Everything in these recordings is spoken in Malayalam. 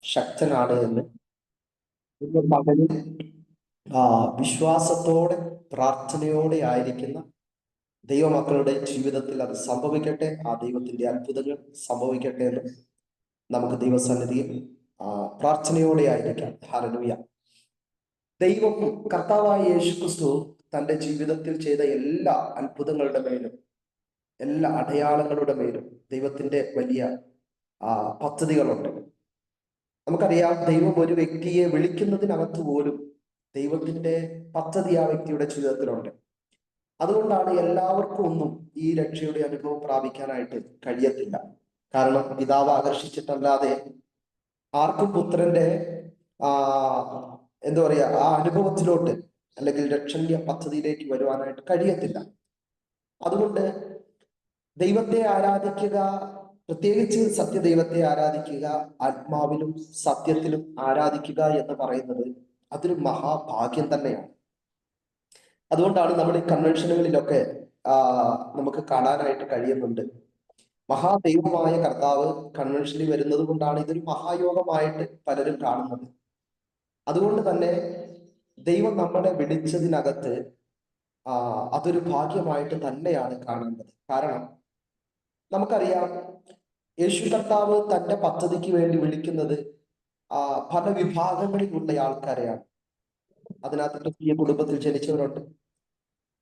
ശക്തനാണ് എന്ന് ഇന്ന് പകലിൽ വിശ്വാസത്തോടെ പ്രാർത്ഥനയോടെ ആയിരിക്കുന്ന ദൈവമക്കളുടെ ജീവിതത്തിൽ അത് സംഭവിക്കട്ടെ. ആ ദൈവത്തിന്റെ അത്ഭുതങ്ങൾ സംഭവിക്കട്ടെ എന്ന് നമുക്ക് ദൈവസന്നിധിയിൽ പ്രാർത്ഥനയോടെ ആയിരിക്കാം. ഹല്ലേലൂയ. ദൈവം കർത്താവായ യേശുക്രിസ്തു തന്റെ ജീവിതത്തിൽ ചെയ്ത എല്ലാ അത്ഭുതങ്ങളുടെ മേലും എല്ലാ അടയാളങ്ങളുടെ മേലും ദൈവത്തിന്റെ വലിയ പദ്ധതികളുണ്ട്. നമുക്കറിയാം, ദൈവം ഒരു വ്യക്തിയെ വിളിക്കുന്നതിനകത്ത് പോലും ദൈവത്തിന്റെ പദ്ധതി ആ വ്യക്തിയുടെ ജീവിതത്തിലുണ്ട്. അതുകൊണ്ടാണ് എല്ലാവർക്കും ഒന്നും ഈ രക്ഷയുടെ അനുഭവം പ്രാപിക്കാനായിട്ട് കഴിയത്തില്ല. കാരണം പിതാവ് ആകർഷിച്ചിട്ടല്ലാതെ ആർക്കും പുത്രന്റെ എന്താ പറയാ ആ അനുഭവത്തിലോട്ട് അല്ലെങ്കിൽ രക്ഷണീയ പദ്ധതിയിലേക്ക് വരുവാനായിട്ട് കഴിയത്തില്ല. അതുകൊണ്ട് ദൈവത്തെ ആരാധിക്കുക, പ്രത്യേകിച്ച് സത്യദൈവത്തെ ആരാധിക്കുക, ആത്മാവിലും സത്യത്തിലും ആരാധിക്കുക എന്ന് പറയുന്നത് അതൊരു മഹാഭാഗ്യം തന്നെയാണ്. അതുകൊണ്ടാണ് നമ്മൾ ഈ കൺവെൻഷനുകളിലൊക്കെ നമുക്ക് കാണാനായിട്ട് കഴിയുന്നുണ്ട്. മഹാദൈവമായ കർത്താവ് കൺവെൻഷനിൽ വരുന്നത് കൊണ്ടാണ് ഇതൊരു മഹായോഗമായിട്ട് പലരും കാണുന്നത്. അതുകൊണ്ട് തന്നെ ദൈവം നമ്മളെ വിളിച്ചതിനകത്ത് അതൊരു ഭാഗ്യമായിട്ട് തന്നെയാണ് കാണേണ്ടത്. കാരണം നമുക്കറിയാം, യേശു കർത്താവ് തന്റെ പദ്ധതിക്ക് വേണ്ടി വിളിക്കുന്നത് പല വിഭാഗങ്ങളിലുള്ള ആൾക്കാരെയാണ്. അതിനകത്ത് ക്രിസ്തീയ കുടുംബത്തിൽ ജനിച്ചവരുണ്ട്,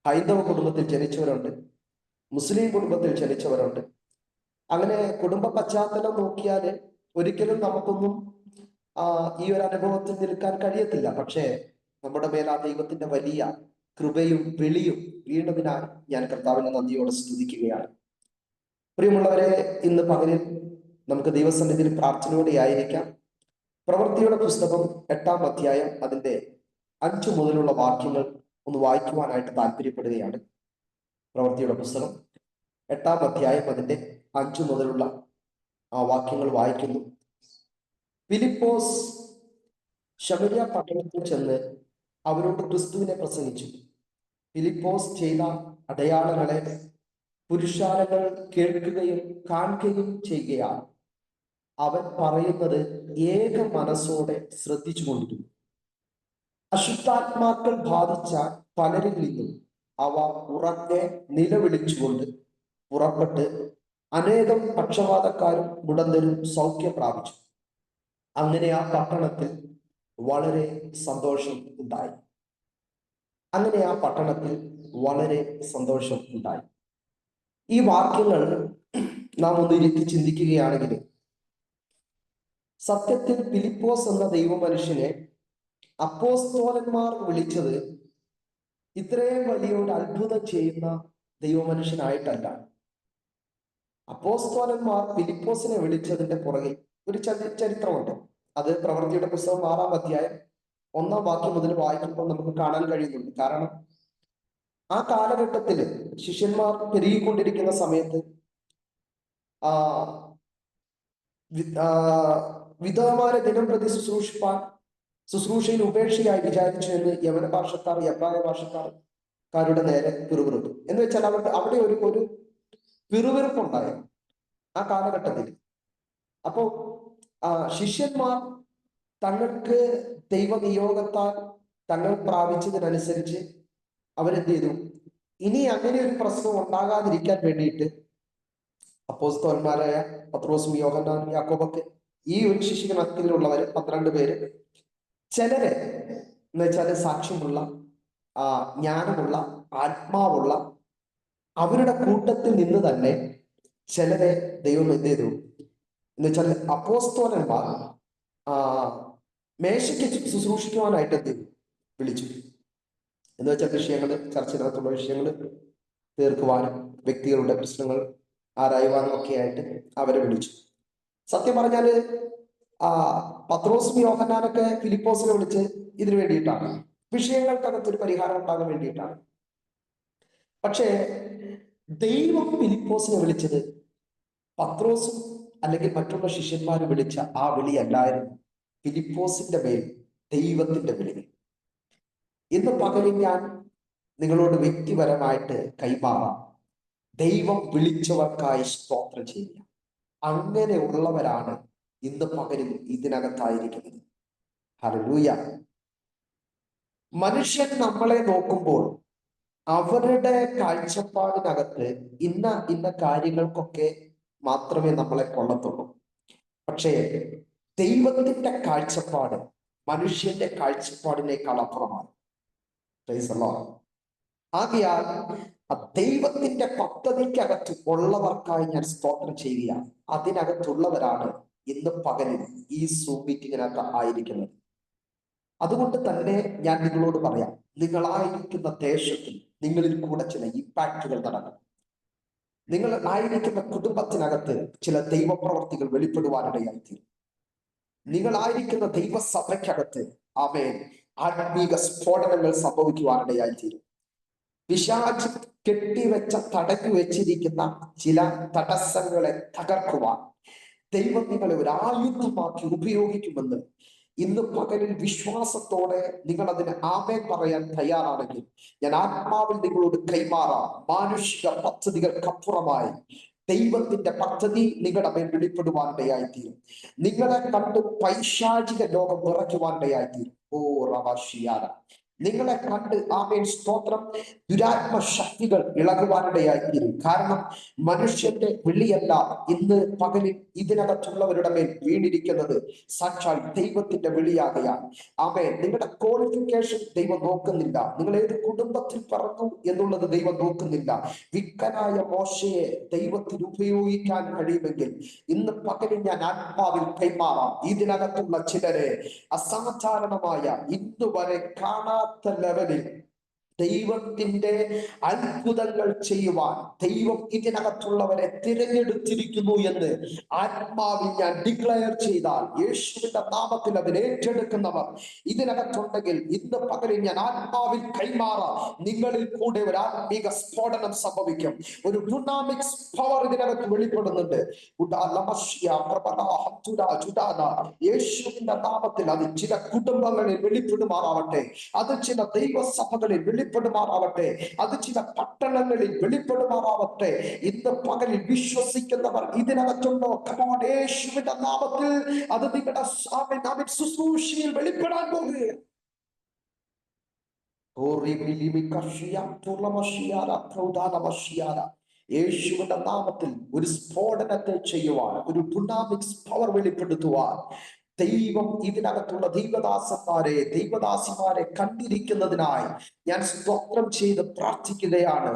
ഹൈന്ദവ കുടുംബത്തിൽ ജനിച്ചവരുണ്ട്, മുസ്ലിം കുടുംബത്തിൽ ജനിച്ചവരുണ്ട്. അങ്ങനെ കുടുംബ പശ്ചാത്തലം നോക്കിയാൽ ഒരിക്കലും നമുക്കൊന്നും ഈ ഒരു അനുഭവത്തിൽ നിൽക്കാൻ കഴിയത്തില്ല. പക്ഷേ നമ്മുടെ മേൽ ആ ദൈവത്തിന്റെ വലിയ കൃപയും വിളിയും വീണതിനാൽ ഞാൻ കർത്താവിനെ നന്ദിയോടെ സ്തുതിക്കുകയാണ്. പ്രിയമുള്ളവരെ, ഇന്ന് പകലിൽ നമുക്ക് ദൈവസന്നിധിയിൽ പ്രാർത്ഥനയോടെ ആയിരിക്കാം. പ്രവൃത്തിയുടെ പുസ്തകം 8-ാം അധ്യായം അതിന്റെ 5 മുതലുള്ള വാക്യങ്ങൾ ഒന്ന് വായിക്കുവാനായിട്ട് താല്പര്യപ്പെടുകയാണ്. പ്രവൃത്തിയുടെ പുസ്തകം 8-ാം അധ്യായം അതിന്റെ 5 മുതലുള്ള വാക്യങ്ങൾ വായിക്കുന്നു. ഫിലിപ്പോസ് ശമര്യ പട്ടണത്തിൽ ചെന്ന് അവരോട് ക്രിസ്തുവിനെ പ്രസംഗിച്ചു. ഫിലിപ്പോസ് ചെയ്ത അടയാളങ്ങളെ പുരുഷാരങ്ങൾ കേൾക്കുകയും കാണുകയും ചെയ്യുകയാണ്. അവൻ പറയുന്നത് ഏക മനസ്സോടെ ശ്രദ്ധിച്ചു കൊണ്ടിരുന്നു. അശുദ്ധാത്മാക്കൾ ബാധിച്ച പലരിൽ നിന്നും അവ ഉറക്കെ നിലവിളിച്ചുകൊണ്ട് പുറപ്പെട്ട് അനേകം പക്ഷപാതക്കാരും മുടന്തരും സൗഖ്യം പ്രാപിച്ചു. അങ്ങനെ ആ പട്ടണത്തിൽ വളരെ സന്തോഷം ഉണ്ടായി. ഈ വാക്യങ്ങൾ നാം ഒന്ന് ഇരുത്തി ചിന്തിക്കുകയാണെങ്കിൽ, സത്യത്തിൽ ഫിലിപ്പോസ് എന്ന ദൈവ മനുഷ്യനെ അപ്പോസ്തലന്മാർ വിളിച്ചത് ഇത്രയും വലിയൊരു അത്ഭുതം ചെയ്യുന്ന ദൈവമനുഷ്യനായിട്ടല്ല. അപ്പോസ്തലന്മാർ ഫിലിപ്പോസിനെ വിളിച്ചതിന്റെ പുറകിൽ ഒരു ചരിത്രമുണ്ട്. അത് പ്രവൃത്തിയുടെ പുസ്തകം 6-ാം അധ്യായം 1-ാം വാക്യം മുതൽ വായിക്കുമ്പോൾ നമുക്ക് കാണാൻ കഴിയുന്നുണ്ട്. കാരണം ആ കാലഘട്ടത്തിൽ ശിഷ്യന്മാർ പെരുകിക്കൊണ്ടിരിക്കുന്ന സമയത്ത് വിധവമാരെ ദിനം പ്രതി ശുശ്രൂഷയിൽ ഉപേക്ഷയായി വിചാരിച്ചു എന്ന് യവന ഭാഷക്കാർ എബ്രായ ഭാഷക്കാരുടെ നേരെ പിറുപിറുത്തു. എന്ന് വെച്ചാൽ അവിടെ ഒരു പിറുപിറുപ്പുണ്ടായി ആ കാലഘട്ടത്തിൽ. അപ്പോ ശിഷ്യന്മാർ തങ്ങൾക്ക് ദൈവനിയോഗത്താൽ തങ്ങൾ പ്രാപിച്ചതിനനുസരിച്ച് അവരെന്ത് ചെയ്തു? ഇനി അങ്ങനെ ഒരു പ്രശ്നം ഉണ്ടാകാതിരിക്കാൻ വേണ്ടിയിട്ട് അപ്പോസ്തലന്മാരായ പത്രോസും യോഹന്നാനും യാക്കോബൊക്കെ, ഈ ഒരു ശിഷ്യഗണത്തിലുള്ളവര് 12 പേര്, ചിലരെ എന്ന് വെച്ചാല് സാക്ഷ്യമുള്ള ജ്ഞാനമുള്ള ആത്മാവുള്ള അവരുടെ കൂട്ടത്തിൽ നിന്ന് തന്നെ ചിലരെ ദൈവം എന്ത് ചെയ്തു എന്ന് വെച്ചാൽ അപ്പോസ്തലന്മാർ മേശയ്ക്ക് ശുശ്രൂഷിക്കുവാനായിട്ട് എന്ത് ചെയ്തു? വിളിച്ചു. എന്ന് വെച്ചാൽ വിഷയങ്ങൾ, ചർച്ചയിനകത്തുള്ള വിഷയങ്ങൾ തീർക്കുവാനും വ്യക്തികളുടെ പ്രശ്നങ്ങൾ ആരായുവാനും ഒക്കെ ആയിട്ട് അവരെ വിളിച്ചു. സത്യം പറഞ്ഞാല് പത്രോസും യോഹന്നാനൊക്കെ ഫിലിപ്പോസിനെ വിളിച്ച് ഇതിനു വേണ്ടിയിട്ടാണ്, വിഷയങ്ങൾക്കകത്തൊരു പരിഹാരം ഉണ്ടാകാൻ വേണ്ടിയിട്ടാണ്. പക്ഷേ ദൈവം ഫിലിപ്പോസിനെ വിളിച്ചത് പത്രോസും അല്ലെങ്കിൽ മറ്റുള്ള ശിഷ്യന്മാർ വിളിച്ച ആ വിളിയല്ലായിരുന്നു. ഫിലിപ്പോസിന്റെ മേൽ ദൈവത്തിന്റെ വിളി. ഇന്ന് പകലിൽ ഞാൻ നിങ്ങളോട് വ്യക്തിപരമായിട്ട് കൈമാറാം. ദൈവം വിളിച്ചവർക്കായി സ്തോത്രം ചെയ്യുക. അങ്ങനെയുള്ളവരാണ് ഇന്ന് പകലിൽ ഇതിനകത്തായിരിക്കുന്നത്. ഹല്ലേലൂയ. മനുഷ്യൻ നമ്മളെ നോക്കുമ്പോൾ അവരുടെ കാഴ്ചപ്പാടിനകത്ത് ഇന്ന ഇന്ന കാര്യങ്ങൾക്കൊക്കെ മാത്രമേ നമ്മളെ കൊള്ളത്തുള്ളൂ. പക്ഷേ ദൈവത്തിന്റെ കാഴ്ചപ്പാട് മനുഷ്യന്റെ കാഴ്ചപ്പാടിനേക്കാൾ അപ്പുറമാണ്. ആകയാൽ ദൈവത്തിന്റെ പദ്ധതിക്കകത്ത് ഉള്ളവർക്കായി ഞാൻ സ്തോത്രം ചെയ്യുകയാണ്. അതിനകത്തുള്ളവരാണ് ഇന്ന് പകലിൽ ഈ സൂം മീറ്റിങ്ങിനകത്ത് ആയിരിക്കുന്നത്. അതുകൊണ്ട് തന്നെ ഞാൻ നിങ്ങളോട് പറയാം, നിങ്ങളായിരിക്കുന്ന ദേശത്തിൽ നിങ്ങളിൽ കൂടെ ചില ഇമ്പാക്റ്റുകൾ നടക്കും. നിങ്ങൾ ആയിരിക്കുന്ന കുടുംബത്തിനകത്ത് ചില ദൈവപ്രവർത്തികൾ വെളിപ്പെടുവാനിടയായിത്തീരും. നിങ്ങളായിരിക്കുന്ന ദൈവസഭയ്ക്കകത്ത് ആമേൻ ആത്മീക സ്ഫോടനങ്ങൾ സംഭവിക്കുവാനിടയായിത്തീരും. പിശാച് കെട്ടിവെച്ച തടഞ്ഞു വെച്ചിരിക്കുന്ന ചില തടസ്സങ്ങളെ തകർക്കുവാൻ ദൈവം നിങ്ങളെ ഒരു ആയുധമാക്കി ഉപയോഗിക്കുമെന്ന് ഇന്ന് പകലിൽ വിശ്വാസത്തോടെ നിങ്ങൾ അതിന് ആമേൻ പറയാൻ തയ്യാറാണെങ്കിൽ ഞാൻ ആത്മാവിൽ നിങ്ങളോട് കൈമാറാം. മാനുഷിക പദ്ധതികൾക്കപ്പുറമായി ദൈവത്തിന്റെ പദ്ധതി നിങ്ങളുടെ മേൽ വെളിപ്പെടുവാനിടയായിത്തീരും. നിങ്ങളെ കണ്ട് പൈശാചിക ലോകം വിറയ്ക്കുവാനിടയായിത്തീരും. ഓ റബാഷിയാന, നിങ്ങളെ കണ്ട് ആമേൻ സ്തോത്രം ദുരാത്മ ശക്തികൾ ഇളകുവാനിടയായിത്തീരും. കാരണം മനുഷ്യന്റെ വിളിയല്ല ഇന്ന് പകലിൽ ഇതിനകത്തുള്ളവരുടെ മേൽ വീണിരിക്കുന്നത്, സാക്ഷാൽ ദൈവത്തിന്റെ വിളിയാകയാൽ. ആമേൻ, നിങ്ങളുടെ ക്വാളിഫിക്കേഷൻ ദൈവം നോക്കുന്നില്ല, നിങ്ങൾ ഏത് കുടുംബത്തിൽ പറഞ്ഞു എന്നുള്ളത് ദൈവം നോക്കുന്നില്ല. വിക്കനായ മോശയെ ദൈവത്തിന് ഉപയോഗിക്കാൻ കഴിയുമെങ്കിൽ ഇന്ന് പകലിൽ ഞാൻ ആത്മാവിൽ കൈമാറാം. ഇതിനകത്തുള്ള ചിലരെ അസാധാരണമായ ഇന്നുവരെ കാണാത്ത ലെവലിൽ ദൈവത്തിന്റെ അത്ഭുതങ്ങൾ ചെയ്യുവാൻ ദൈവം ഇതിനകത്തുള്ളവരെ തിരഞ്ഞെടുത്തിരിക്കുന്നു എന്ന് ആത്മാവിൽ ഞാൻ ഡിക്ലെയർ ചെയ്താൽ, യേശുവിന്റെ നാമത്തിൽ അതിൽ ഏറ്റെടുക്കുന്നവർ ഇതിനകത്തുണ്ടെങ്കിൽ ഇന്ന് പകലിൽ ഞാൻ ആത്മാവിൽ കൈമാറാം. നിങ്ങളിൽ കൂടെ ഒരു ആത്മീക സ്ഫോടനം സംഭവിക്കും. ഒരു ഡുനാമിക്സ് പവർ ഇതിനകത്ത് വെളിപ്പെടുന്നുണ്ട്. യേശുവിന്റെ നാമത്തിൽ അത് ചില കുടുംബങ്ങളിൽ വെളിപ്പെടുമാറാവട്ടെ, അത് ചില ദൈവസഭകളിൽ വെളിപ്പെടുമാറാവട്ടെ, അത് ചില പട്ടണങ്ങളിൽ വെളിപ്പെടുമാറാവട്ടെ. ഇന്ന് പകലിൽ വിശ്വസിക്കുന്നവർ ഇതിനകത്തുണ്ടോ? യേശുവിന്റെ നാമത്തിൽ അത് നിങ്ങളുടെ ശുശ്രൂഷയിൽ വെളിപ്പെടാൻ പോകുകയാണ്. യേശുവിന്റെ നാമത്തിൽ ഒരു സ്ഫോടനത്തെ ചെയ്യുവാൻ, ഒരു ഡുനാമിക്സ് പവർ വെളിപ്പെടുത്തുവാൻ ദൈവം ഇതിനകത്തുള്ള ദൈവദാസിമാരെ കണ്ടിരിക്കുന്നതിനായി ഞാൻ സ്തോത്രം ചെയ്ത് പ്രാർത്ഥിക്കുകയാണ്.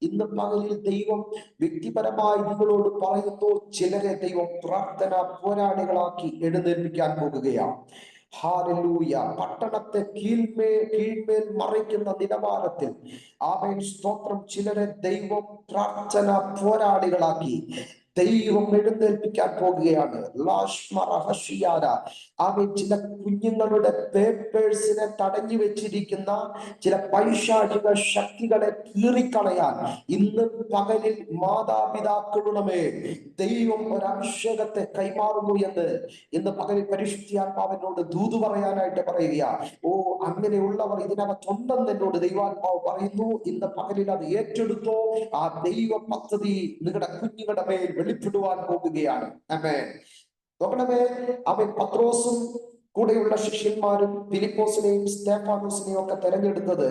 ഇന്ന് പകലിൽ ദൈവം വ്യക്തിപരമായി നിങ്ങളോട് പറയുന്നു, ചിലരെ ദൈവം പ്രാർത്ഥന പോരാളികളാക്കി എഴുന്നേൽപ്പിക്കാൻ പോകുകയാണ്. ഹല്ലേലൂയ. പട്ടണത്തെ കീഴ്മേൽ മറിക്കുന്ന നിലവാരത്തിൽ ആമേൻ സ്തോത്രം ചിലരെ ദൈവം പ്രാർത്ഥന പോരാളികളാക്കി ദൈവം എഴുന്നേൽപ്പിക്കാൻ പോകുകയാണ്. ആമേൻ, ചില കുഞ്ഞുങ്ങളുടെ പേപ്പേഴ്സിനെ തടഞ്ഞു വെച്ചിരിക്കുന്ന ചില പൈശാചിക ശക്തികളെ കീറിക്കളയാൻ ഇന്ന് പകലിൽ മാതാപിതാക്കളുടെ മേൽ ദൈവം ഒരു അഭിഷേകത്തെ കൈമാറുന്നു എന്ന് ഇന്ന് പകലിൽ പരിശുദ്ധാത്മാവിനോട് ദൂത് പറയാനായിട്ട് പറയുക. ഓ, അങ്ങനെയുള്ളവർ ഇതിനകത്തുണ്ടെന്ന് എന്നോട് ദൈവാത്മാവ് പറയുന്നു. ഇന്ന് പകലിൽ അത് ഏറ്റെടുത്തോ. ആ ദൈവ പദ്ധതി നിങ്ങളുടെ കുഞ്ഞുങ്ങളുടെ മേൽ വെളിപ്പെടുവാൻ പോകുകയാണ്. ആമേൻ. നോക്കണമേ, അവൻ പത്രോസും കൂടെയുള്ള ശിഷ്യന്മാരും ഫിലിപ്പോസിനെയും സ്തെഫാനോസിനെയും ഒക്കെ തെരഞ്ഞെടുത്തത്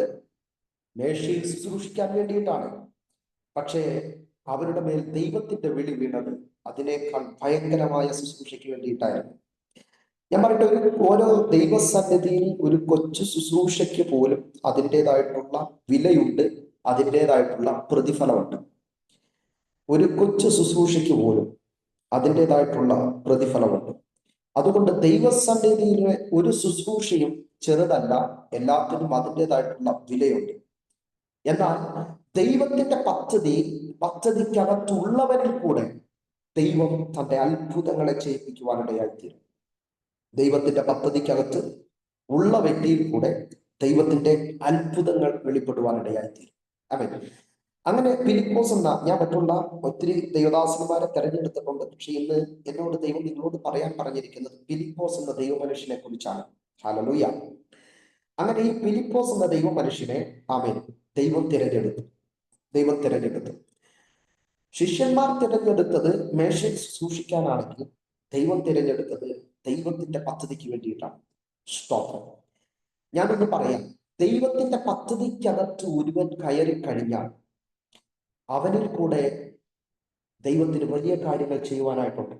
മേശയിൽ ശുശ്രൂഷിക്കാൻ വേണ്ടിയിട്ടാണ്. പക്ഷേ അവരുടെ മേൽ ദൈവത്തിന്റെ വിളി വീണത് അതിനേക്കാൾ ഭയങ്കരമായ ശുശ്രൂഷയ്ക്ക് വേണ്ടിയിട്ടായിരുന്നു. ഞാൻ പറയട്ടെ, ഓരോ ദൈവസന്നിധിയിൽ ഒരു കൊച്ചു ശുശ്രൂഷയ്ക്ക് പോലും അതിൻ്റെതായിട്ടുള്ള വിലയുണ്ട്, അതിൻ്റെതായിട്ടുള്ള പ്രതിഫലമുണ്ട്. ഒരു കൊച്ചു ശുശ്രൂഷയ്ക്ക് പോലും അതിൻ്റെതായിട്ടുള്ള പ്രതിഫലമുണ്ട്. അതുകൊണ്ട് ദൈവസന്നിധിയിലെ ഒരു ശുശ്രൂഷയും ചെറുതല്ല, എല്ലാത്തിനും അതിൻ്റെതായിട്ടുള്ള വിലയുണ്ട്. എന്നാൽ ദൈവത്തിന്റെ പദ്ധതിക്കകത്തുള്ളവരിൽ കൂടെ ദൈവം തന്റെ അത്ഭുതങ്ങളെ ചെയ്യിപ്പിക്കുവാനിടയായിത്തീരും. ദൈവത്തിന്റെ പദ്ധതിക്കകത്ത് ഉള്ള വ്യക്തിയിൽ കൂടെ ദൈവത്തിന്റെ അത്ഭുതങ്ങൾ വെളിപ്പെടുവാനിടയായിത്തീരും. ആമേൻ. അങ്ങനെ ഫിലിപ്പോസ് എന്ന, ഞാൻ മറ്റുള്ള ഒത്തിരി ദൈവദാസന്മാരെ തെരഞ്ഞെടുത്തിട്ടുണ്ട്. പക്ഷെ ഇന്ന് എന്നോട് ദൈവം നിങ്ങളോട് പറയാൻ പറഞ്ഞിരിക്കുന്നത് ഫിലിപ്പോസ് എന്ന ദൈവമനുഷ്യനെ കുറിച്ചാണ്. ഹല്ലേലൂയ. അങ്ങനെ ഈ ഫിലിപ്പോസ് എന്ന ദൈവമനുഷ്യനെ ആമേൻ ദൈവം തിരഞ്ഞെടുത്തു. ശിഷ്യന്മാർ തിരഞ്ഞെടുത്തത് മേശയിൽ സൂക്ഷിക്കാനാണെങ്കിൽ ദൈവം തിരഞ്ഞെടുത്തത് ദൈവത്തിന്റെ പദ്ധതിക്ക് വേണ്ടിയിട്ടാണ്. സ്തോത്രം. ഞാനൊന്ന് പറയാം, ദൈവത്തിന്റെ പദ്ധതിക്കകത്ത് ഒരുവൻ കയറി കഴിഞ്ഞാൽ അവനിൽ കൂടെ ദൈവത്തിന് വലിയ കാര്യങ്ങൾ ചെയ്യുവാനായിട്ടുണ്ട്.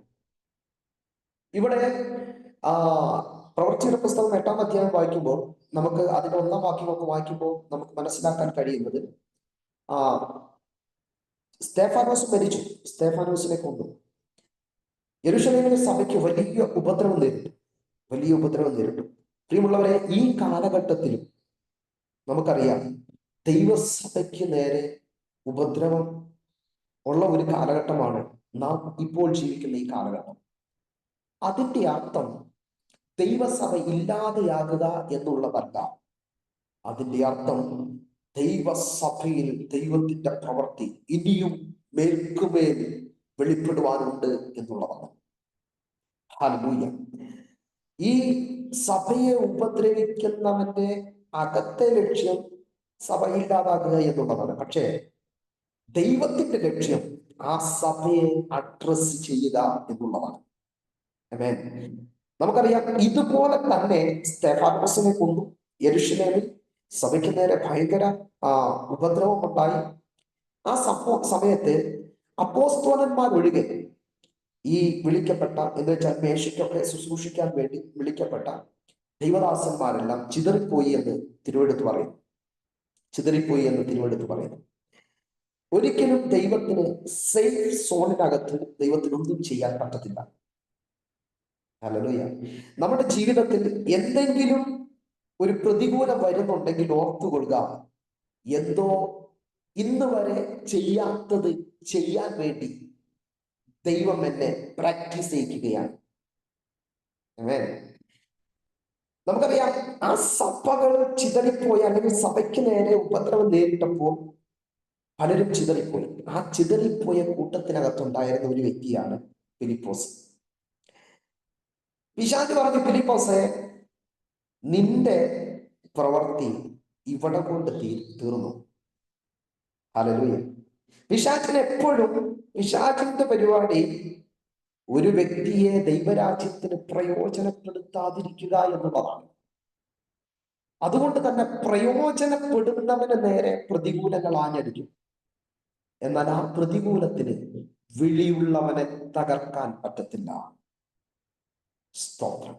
ഇവിടെ പ്രവൃത്തിയുടെ പുസ്തകം 8-ാം അധ്യായം വായിക്കുമ്പോൾ നമുക്ക് അതിന്റെ 1-ാം വാക്യമൊക്കെ വായിക്കുമ്പോൾ നമുക്ക് മനസ്സിലാക്കാൻ കഴിയുന്നത്, സ്തേഫാനോസ് മരിച്ചു, സ്തേഫാനോസിനെ കൊന്നു. യെരൂശലേമിലെ സഭയ്ക്ക് വലിയ ഉപദ്രവം നേരിട്ടു. പ്രിയമുള്ളവരെ, ഈ കാലഘട്ടത്തിലും നമുക്കറിയാം ദൈവസഭയ്ക്ക് നേരെ ഉപദ്രവം ഉള്ള ഒരു കാലഘട്ടമാണ് നാം ഇപ്പോൾ ജീവിക്കുന്ന ഈ കാലഘട്ടം. അതിന്റെ അർത്ഥം ദൈവസഭ ഇല്ലാതെയാകുക എന്നുള്ളതല്ല. അതിന്റെ അർത്ഥം ദൈവസഭയിൽ ദൈവത്തിന്റെ പ്രവൃത്തി ഇനിയും മേൽക്കുമേൽ വെളിപ്പെടുവാനുണ്ട് എന്നുള്ളതാണ്. ഹല്ലേലൂയ. ഈ സഭയെ ഉപദ്രവിക്കുന്നവന്റെ അകത്തെ ലക്ഷ്യം സഭ ഇല്ലാതാക്കുക എന്നുള്ളതാണ്. പക്ഷേ ദൈവത്തിന്റെ ലക്ഷ്യം ആ സഭയെ അഡ്രസ് ചെയ്യുക എന്നുള്ളതാണ്. ആമേൻ. നമുക്കറിയാം, ഇതുപോലെ തന്നെ സ്തെഫാനോസിനെ കൊന്നു. യെരൂശലേമിൽ സഭയ്ക്ക് നേരെ ഭയങ്കര ഉപദ്രവം ഉണ്ടായി. ആ സമയത്ത് അപ്പോസ്തലന്മാർ ഒഴികെ ഈ വിളിക്കപ്പെട്ട, എന്ന് വെച്ചാൽ മേശയ്ക്കൊക്കെ ശുശ്രൂഷിക്കാൻ വേണ്ടി വിളിക്കപ്പെട്ട ദൈവദാസന്മാരെല്ലാം ചിതറിപ്പോയി എന്ന് തിരുവെടുത്ത് പറയുന്നു. ഒരിക്കലും ദൈവത്തിന് സേഫ് സോണിനകത്ത് ദൈവത്തിനൊന്നും ചെയ്യാൻ പറ്റത്തില്ല. ഹല്ലേലൂയ. നമ്മുടെ ജീവിതത്തിൽ എന്തെങ്കിലും ഒരു പ്രതികൂലം വരുന്നുണ്ടെങ്കിൽ ഓർത്തുകൊള്ളുക, എന്തോ ഇന്ന് വരെ ചെയ്യാത്തത് ചെയ്യാൻ വേണ്ടി ദൈവം എന്നെ പ്രാക്ടീസ് ചെയ്യിക്കുകയാണ്. നമുക്കറിയാം, ആ സഭകൾ ചിതറിപ്പോയി, അല്ലെങ്കിൽ സഭയ്ക്ക് നേരെ ഉപദ്രവം നേരിട്ടപ്പോൾ പലരും ചിതറിപ്പോയി. ആ ചിതറിപ്പോയ കൂട്ടത്തിനകത്തുണ്ടായിരുന്ന ഒരു വ്യക്തിയാണ് ഫിലിപ്പോസ്. പിശാച് പറഞ്ഞു, ഫിലിപ്പോസേ, നിന്റെ പ്രവൃത്തി ഇവിടെ കൊണ്ട് തീർന്നു. ഹല്ലേലൂയ. പിശാചിന്റെ പരിപാടി ഒരു വ്യക്തിയെ ദൈവരാജ്യത്തിന് പ്രയോജനപ്പെടുത്താതിരിക്കുക എന്നുള്ളതാണ്. അതുകൊണ്ട് തന്നെ പ്രയോജനപ്പെടുന്നവന് നേരെ പ്രതികൂലങ്ങൾ ആഞ്ഞടിക്കും. എന്നാൽ ആ പ്രതികൂലത്തിന് വിളിയുള്ളവനെ തകർക്കാൻ പറ്റത്തില്ല. സ്തോത്രം.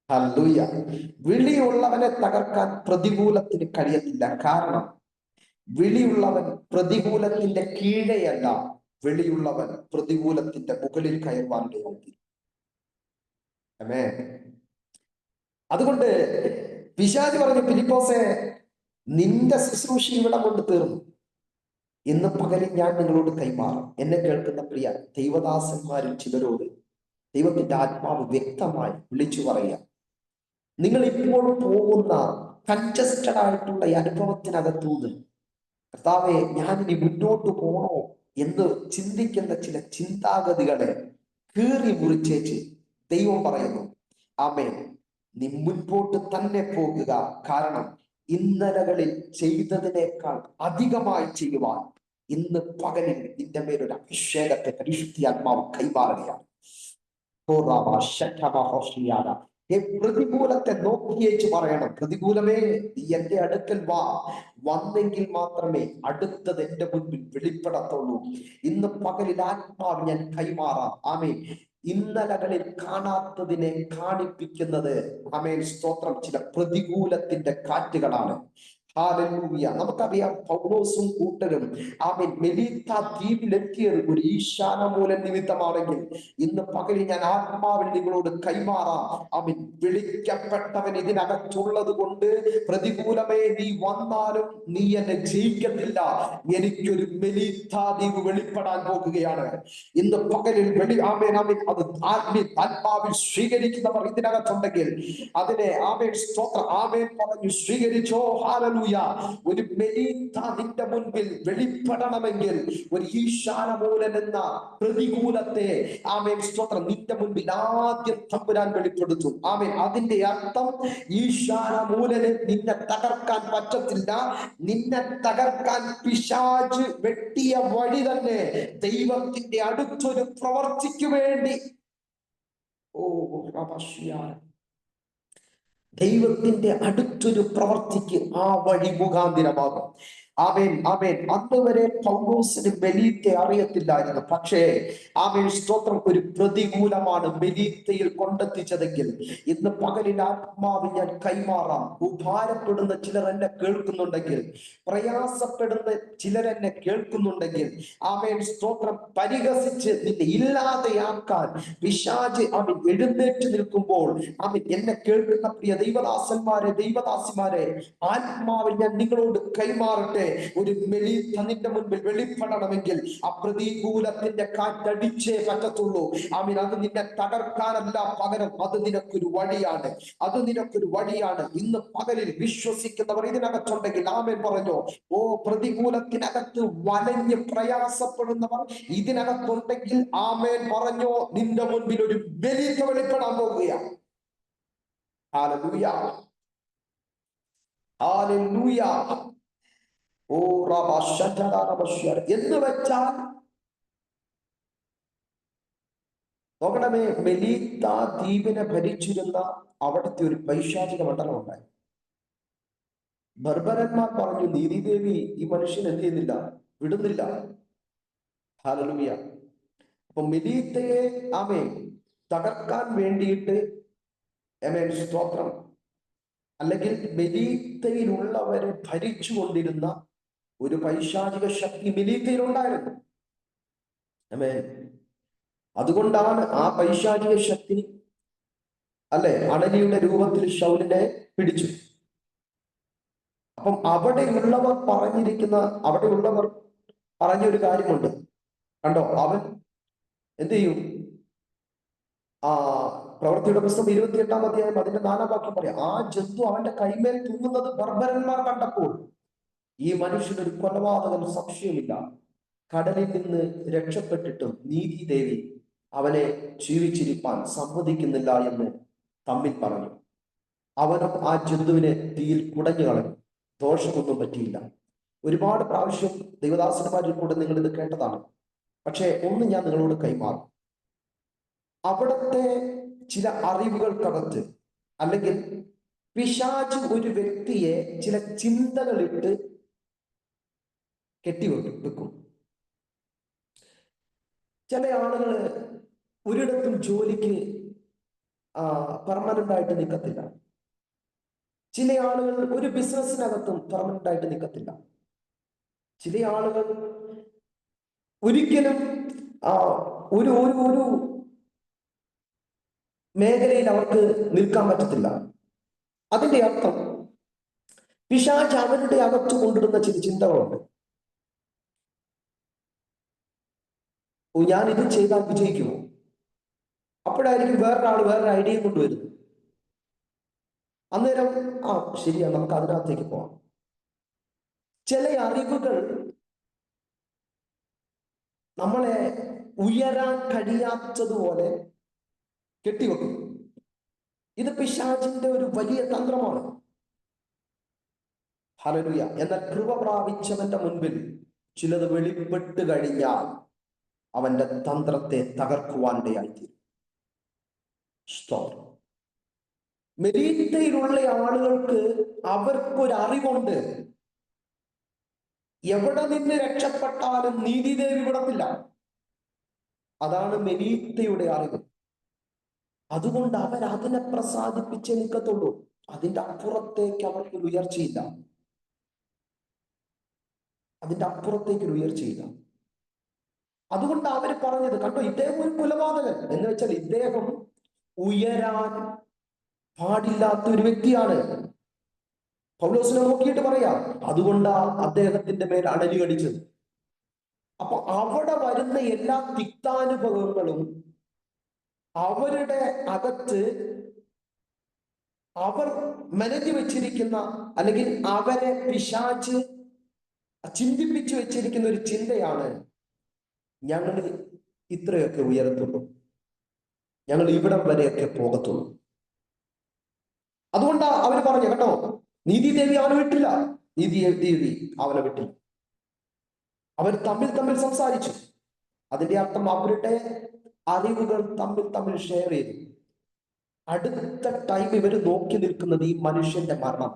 ഹല്ലേലൂയ. വിളിയുള്ളവനെ തകർക്കാൻ പ്രതികൂലത്തിന് കഴിയത്തില്ല. കാരണം വിളിയുള്ളവൻ പ്രതികൂലത്തിന്റെ കീഴെയല്ല, വെളിയുള്ളവൻ പ്രതികൂലത്തിന്റെ മുകളിൽ കയറുവാനിടയായി. ആമേൻ. അതുകൊണ്ട് പിശാച് പറഞ്ഞു, ഫിലിപ്പോസേ, നിന്റെ ശുശ്രൂഷ ഇവിടെ കൊണ്ട് തീർന്നു. ഇന്ന് പകലിൽ ഞാൻ നിങ്ങളോട് കൈമാറും. എന്നെ കേൾക്കുന്ന പ്രിയ ദൈവദാസന്മാരിൽ ചിലരോട് ദൈവത്തിന്റെ ആത്മാവ് വ്യക്തമായി വിളിച്ചു പറയുക, നിങ്ങൾ ഇപ്പോൾ പോകുന്ന കൺജസ്റ്റഡ് ആയിട്ടുള്ള ഈ അനുഭവത്തിനകത്തുനിന്ന്, കർത്താവേ, ഞാനിനി മുന്നോട്ട് പോണോ എന്ന് ചിന്തിക്കുന്ന ചില ചിന്താഗതികളെ കീറി മുറിച്ചേച്ച് ദൈവം പറയുന്നു, ആമേൻ, നീ മുൻപോട്ട് തന്നെ പോകുക. കാരണം ഇന്നലകളിൽ ചെയ്തതിനേക്കാൾ അധികമായി ചെയ്യുവാൻ ഇന്ന് പകലിൽ നിന്റെ മേലൊരു അഭിഷേകത്തെ പരിശുദ്ധി ആത്മാവ് കൈമാറുകയാണ്. പ്രതികൂലത്തെ നോക്കിയേച്ച് പറയണം, പ്രതികൂലമേ, നീ എന്റെ അടുക്കൽ വന്നെങ്കിൽ മാത്രമേ അടുത്തത് എന്റെ മുൻപിൽ വെളിപ്പെടത്തുള്ളൂ. ഇന്ന് പകലിൽ ആത്മാവ് ഞാൻ കൈമാറാം. ആമേൻ. ഇന്നലകളിൽ കാണാത്തതിനെ കാണിപ്പിക്കുന്നത്, ആമേൻ, സ്തോത്രം, ചില പ്രതികൂലത്തിന്റെ കാറ്റുകളാണ്. ഹല്ലേലൂയ. നമുക്കറിയാം, പൗലോസും കൂട്ടരും ആമേൻ മെലീത്ത ദ്വീപിലെത്തിയത് ഒരു ഈശാനമൂലം നിമിത്തമാണെങ്കിൽ ഇന്ന് പകലിൽ ഞാൻ ആത്മാവിൽ നിങ്ങളോട് കൈമാറാം. ആമേൻ. വിളിക്കപ്പെട്ടവൻ ഇതിനകത്തുള്ളത് കൊണ്ട് പ്രതികൂലമേ നീ വന്നാലും നീ എന്നെ ജയിക്കത്തില്ല. എനിക്കൊരു മെലീത്ത ദ്വീപ് വെളിപ്പെടാൻ പോകുകയാണ് ഇന്ന് പകലിൽ. ആമേൻ, ആമേൻ. അത് ആത്മാവിൽ സ്വീകരിക്കുന്നവർ ഇതിനകത്തുണ്ടെങ്കിൽ അതിനെ, ആമേൻ, സ്തോത്രം, ആമേൻ പറഞ്ഞു സ്വീകരിച്ചോ. ഹല്ലേലൂയ. ഹല്ലേലൂയ. ഒരു മെലീത്ത നിന്റെ മുൻപിൽ വെളിപ്പെടണമെങ്കിൽ ഒരു ഈശാനമൂലൻ എന്ന പ്രതികൂലത്തെ ആമേൻ സ്തോത്രം നിന്റെ മുൻപിൽ ആദ്യം തമ്പുരാൻ വെളിപ്പെടുത്തും. ആമേൻ. അതിന്റെ അർത്ഥം ഈശാനമൂലന് നിന്നെ തകർക്കാൻ പറ്റത്തില്ല. നിന്നെ തകർക്കാൻ പിശാച് വെട്ടിയ വഴി തന്നെ ദൈവത്തിന്റെ അടുത്തൊരു പ്രവർത്തിക്ക് വേണ്ടി ദൈവത്തിന്റെ അടുത്തൊരു പ്രവർത്തിക്ക് ആ വഴി മുഖാന്തിരമാകും. ആമേൻ ആമേൻ. അന്ന് വരെ പൗലോസിന് മെലീത്തെ അറിയത്തില്ലായിരുന്നു. പക്ഷേ ആമേൻ സ്തോത്രം ഒരു പ്രതികൂലമാണ് മെലീത്തയിൽ കൊണ്ടെത്തിച്ചതെങ്കിൽ ഇന്ന് പകലിൽ ആത്മാവിൽ ഞാൻ കൈമാറാം. ഭാരപ്പെടുന്ന ചിലർ എന്നെ കേൾക്കുന്നുണ്ടെങ്കിൽ, പ്രയാസപ്പെടുന്ന ചിലരെന്നെ കേൾക്കുന്നുണ്ടെങ്കിൽ, ആമേൻ സ്തോത്രം പരിഹസിച്ച് നിന്നെ ഇല്ലാതെയാക്കാൻ പിശാച് അവൻ എഴുന്നേറ്റ് നിൽക്കുമ്പോൾ അവൻ എന്നെ കേൾക്കുന്ന പ്രിയ ദൈവദാസന്മാരെ, ദൈവദാസിമാരെ, ആത്മാവിൽ ഞാൻ നിങ്ങളോട് കൈമാറട്ടെ. ഒരു മെലീത്ത നിന്റെ മുൻപിൽ വെളിപ്പെടണമെങ്കിൽ ആ പ്രതികൂലത്തിന്റെ കാറ്റടിച്ചേ പറ്റത്തുള്ളൂ. ആമീൻ. അത് നിന്നെ തകർക്കാനല്ല, പകരം അത് നിനക്കൊരു വഴിയാണ്. അത് നിനക്കൊരു വഴിയാണ്. ഇന്ന് പകലിൽ വിശ്വസിക്കുന്നവർ ഇതിനകത്തുണ്ടെങ്കിൽ ആമേൻ പറഞ്ഞോ. ഓ, പ്രതികൂലത്തിനകത്ത് വലഞ്ഞ് പ്രയാസപ്പെടുന്നവർ ഇതിനകത്തുണ്ടെങ്കിൽ ആമേൻ പറഞ്ഞോ. നിന്റെ മുൻപിൽ ഒരു മെലീത്ത വെളിപ്പെടാൻ പോകുകയാണ്. Hallelujah, hallelujah. ഓ എന്ന് വെച്ചാൽ നോക്കണമേ, മെലീത്ത ദ്വീപിനെ ഭരിച്ചിരുന്ന അവിടുത്തെ ഒരു പൈശാചിക മണ്ഡലം ഉണ്ടായി. ബർബരന്മാർ പറഞ്ഞു, നീതിദേവി ഈ മനുഷ്യൻ എന്ത് ചെയ്യുന്നില്ല, വിടുന്നില്ല. ഹല്ലേലൂയ. അപ്പൊ മെലീത്തയെ ആമേൻ തകർക്കാൻ വേണ്ടിയിട്ട് ആമേൻ സ്തോത്രം, അല്ലെങ്കിൽ മെലീത്തയിലുള്ളവരെ ഭരിച്ചുകൊണ്ടിരുന്ന ഒരു പൈശാചിക ശക്തി മെലീത്തയിലുണ്ടായിരുന്നു. ആമേൻ. അതുകൊണ്ടാണ് ആ പൈശാചിക ശക്തി അല്ലെ അണലിയുടെ രൂപത്തിൽ ശൗലിനെ പിടിച്ചു. അപ്പം അവിടെയുള്ളവർ പറഞ്ഞൊരു കാര്യമുണ്ട്. കണ്ടോ, അവൻ എന്ത് ചെയ്യും? പ്രവൃത്തിയുടെ പുസ്തകം 28-ാം അധ്യായം അതിന്റെ 4-ാം വാക്യം പറയാം. ആ ജന്തു അവന്റെ കൈമേൽ തൂങ്ങുന്നത് ബർബരന്മാർ കണ്ടപ്പോൾ ഈ മനുഷ്യനൊരു കൊലപാതകൻ സംശയമില്ല, കടലിൽ നിന്ന് രക്ഷപ്പെട്ടിട്ടും നീതിദേവി അവനെ ജീവിച്ചിരിപ്പാൻ സമ്മതിക്കുന്നില്ല എന്ന് തമ്മിൽ പറഞ്ഞു. അവനും ആ ജന്തുവിനെ തീയിൽ കുടഞ്ഞു കളഞ്ഞു. ദോഷമൊന്നും പറ്റിയില്ല. ഒരുപാട് പ്രാവശ്യം ദൈവദാസന്മാരിൽ കൂടെ നിങ്ങൾ ഇത് കേട്ടതാണ്. പക്ഷെ ഒന്ന് ഞാൻ നിങ്ങളോട് കൈമാറും. അവിടുത്തെ ചില അറിവുകൾക്കകത്ത്, അല്ലെങ്കിൽ പിശാച് ഒരു വ്യക്തിയെ ചില ചിന്തകളിട്ട് കെട്ടിവെക്കും. ചില ആളുകൾ ഒരിടത്തും ജോലിക്ക് പെർമനന്റ് ആയിട്ട് നിൽക്കത്തില്ല. ചില ആളുകൾ ഒരു ബിസിനസ്സിനകത്തും പെർമനന്റ് ആയിട്ട് നിൽക്കത്തില്ല. ചില ആളുകൾ ഒരിക്കലും ഒരു ഒരു മേഖലയിൽ അവർക്ക് നിൽക്കാൻ പറ്റത്തില്ല. അതിന്റെ അർത്ഥം പിശാച് അവരുടെ അകത്ത് കൊണ്ടിരുന്ന ചില ചിന്തകളുണ്ട്. ഞാൻ ഇത് ചെയ്താൽ വിജയിക്കുമോ? അപ്പോഴായിരിക്കും വേറൊരാൾ വേറൊരു ഐഡിയ കൊണ്ടുവരുന്നത്. അന്നേരം ശരിയാ, നമുക്ക് അതിനകത്തേക്ക് പോവാം. ചില അറിവുകൾ നമ്മളെ ഉയരാൻ കഴിയാത്തതുപോലെ കെട്ടിവെക്കും. ഇത് പിശാചിന്റെ ഒരു വലിയ തന്ത്രമാണ്. ഹല്ലേലൂയ. എന്നാൽ കൃപ പ്രാപിച്ചവന്റെ മുൻപിൽ ചിലത് വെളിപ്പെട്ട് കഴിഞ്ഞാൽ അവന്റെ തന്ത്രത്തെ തകർക്കുവാനിടയായിത്തീരും. സ്തോത്രം. മെലീത്തയിലുള്ള ആളുകൾക്ക് അവർക്കൊരറിവുണ്ട്. എവിടെ നിന്ന് രക്ഷപ്പെട്ടാലും നീതിദേവി വിടത്തില്ല. അതാണ് മെലീത്തയുടെ അറിവ്. അതുകൊണ്ട് അവർ അതിനെ പ്രസാദിപ്പിച്ചേ നിൽക്കത്തുള്ളൂ. അതിന്റെ അപ്പുറത്തേക്ക് അവർക്ക് ഉയർച്ചയില്ല. അതുകൊണ്ട് അവർ പറഞ്ഞത് കണ്ടോ, ഇദ്ദേഹം ഒരു കൊലപാതകൻ എന്ന് വെച്ചാൽ ഇദ്ദേഹം ഉയരാൻ പാടില്ലാത്ത ഒരു വ്യക്തിയാണ്. പൗലോസിനെ നോക്കിയിട്ട് പറയാം, അതുകൊണ്ടാ അദ്ദേഹത്തിന്റെ മേൽ അണലി കടിച്ചത്. അപ്പൊ അവിടെ വരുന്ന എല്ലാ തിക്താനുഭവങ്ങളും അവരുടെ അകത്ത് അവർ മെനഞ്ഞു വെച്ചിരിക്കുന്ന, അല്ലെങ്കിൽ അവരെ പിശാച് ചിന്തിപ്പിച്ചു വെച്ചിരിക്കുന്ന ഒരു ചിന്തയാണ്, ഞങ്ങൾ ഇത്രയൊക്കെ ഉയരത്തുള്ളൂ, ഞങ്ങൾ ഇവിടം വരെയൊക്കെ പോകത്തുള്ളൂ. അതുകൊണ്ടാ അവർ പറഞ്ഞു കേട്ടോ, നീതി ദേവി അവനെ വിട്ടില്ല, നീതി ദേവി അവനെ വിട്ടില്ല. അവർ തമ്മിൽ തമ്മിൽ സംസാരിച്ചു. അതിന്റെ അർത്ഥം അവരുടെ അറിവുകൾ തമ്മിൽ തമ്മിൽ ഷെയർ ചെയ്തു. അടുത്ത ടൈം ഇവർ നോക്കി നിൽക്കുന്നത് ഈ മനുഷ്യന്റെ മരണം.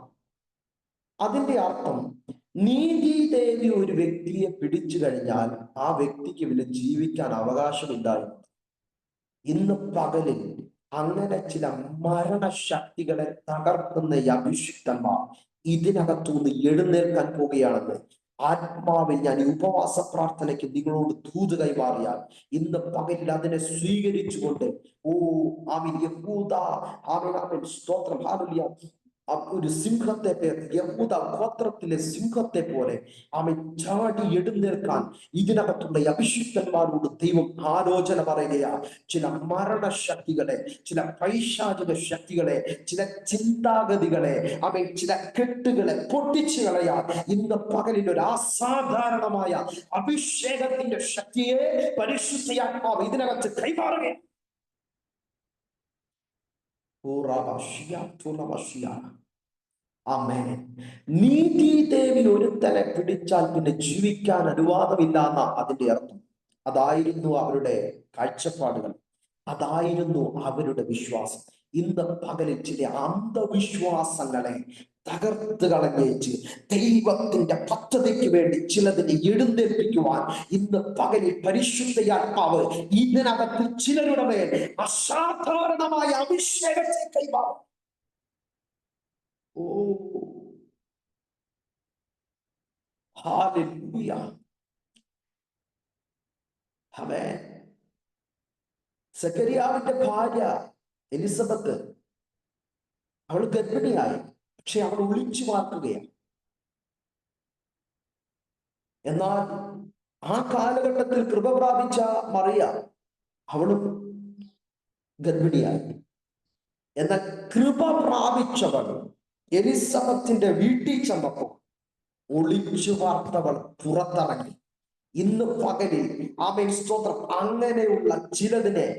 അതിന്റെ അർത്ഥം നീതി ദേവി ഒരു വ്യക്തിയെ പിടിച്ചു കഴിഞ്ഞാൽ ആ വ്യക്തിക്ക് പിന്നെ ജീവിക്കാൻ അവകാശമില്ലായിരുന്നു. ഇന്ന് പകലിൽ അങ്ങനെ ചില മരണശക്തികളെ തകർക്കുന്ന ഈ അഭിഷിക്തന്മാർ ഇതിനകത്തുനിന്ന് എഴുന്നേൽക്കാൻ പോവുകയാണെന്ന് ആത്മാവിൽ ഞാൻ ഈ ഉപവാസ പ്രാർത്ഥനയ്ക്ക് നിങ്ങളോട് ദൂത് കൈമാറിയാൽ ഇന്ന് പകലിൽ അതിനെ സ്വീകരിച്ചുകൊണ്ട് ആമീൻ യഹൂദ ആമീൻ ആമീൻ സ്തോത്രം ഹല്ലേലൂയ, ഒരു സിംഹത്തെ യഹൂദ ഗോത്രത്തിലെ സിംഹത്തെ പോലെ ആമീൻ ചാടി എഴുന്നേൽക്കാൻ ഇതിനകത്തുള്ള അഭിഷിക്തന്മാരോട് ദൈവം ആലോചന പറയുകയാ. ചില മരണശക്തികളെ, ചില പൈശാചിക ശക്തികളെ, ചില ചിന്താഗതികളെ, ആമീൻ ചില കെട്ടുകളെ പൊട്ടിച്ചു കളയാൻ ഇന്ന് പകലിൽ ഒരു അസാധാരണമായ അഭിഷേകത്തിന്റെ ശക്തിയെ പരിശുദ്ധാത്മാവ് ഇതിനകത്ത് കൈമാറുകയാണ്. നീതി ദേവി ഒരുത്തനെ പിടിച്ചാൽ പിന്നെ ജീവിക്കാൻ അനുവാദമില്ല എന്ന അതിന്റെ അർത്ഥം. അതായിരുന്നു അവരുടെ കാഴ്ചപ്പാടുകൾ, അതായിരുന്നു അവരുടെ വിശ്വാസം. ഇന്ന് പകലിൽ ചില അന്ധവിശ്വാസങ്ങളെ തകർത്ത് കളഞ്ഞേച്ച് ദൈവത്തിന്റെ പദ്ധതിക്ക് വേണ്ടി ചിലതിനെ എഴുന്നേൽപ്പിക്കുവാൻ ഇന്ന് പകലിൽ പരിശുദ്ധയാത്മാവ് ഇതിനകത്ത് ചിലരുടെ മേൽ അസാധാരണമായ അഭിഷേകത്തെ കൈമാറും. ഹല്ലേലൂയ. ആമേൻ. സക്കറിയാവിന്റെ ഭാര്യ എലിസബത്ത്, അവൾ ഗർഭിണിയായി, പക്ഷെ അവൾ ഒളിച്ചു മാറ്റുകയാണ്. എന്നാൽ ആ കാലഘട്ടത്തിൽ കൃപ പ്രാപിച്ച മറിയ അവളും ഗർഭിണിയായി. എന്നാൽ കൃപ പ്രാപിച്ചവൾ എലിസബത്തിന്റെ വീട്ടിൽ ചെന്നപ്പോൾ ഒളിച്ചു വാർത്തവൾ പുറത്തിറങ്ങി. ഇന്ന് പകലിൽ ആമേൻ സ്തോത്രം അങ്ങനെയുള്ള ചിലതിനെ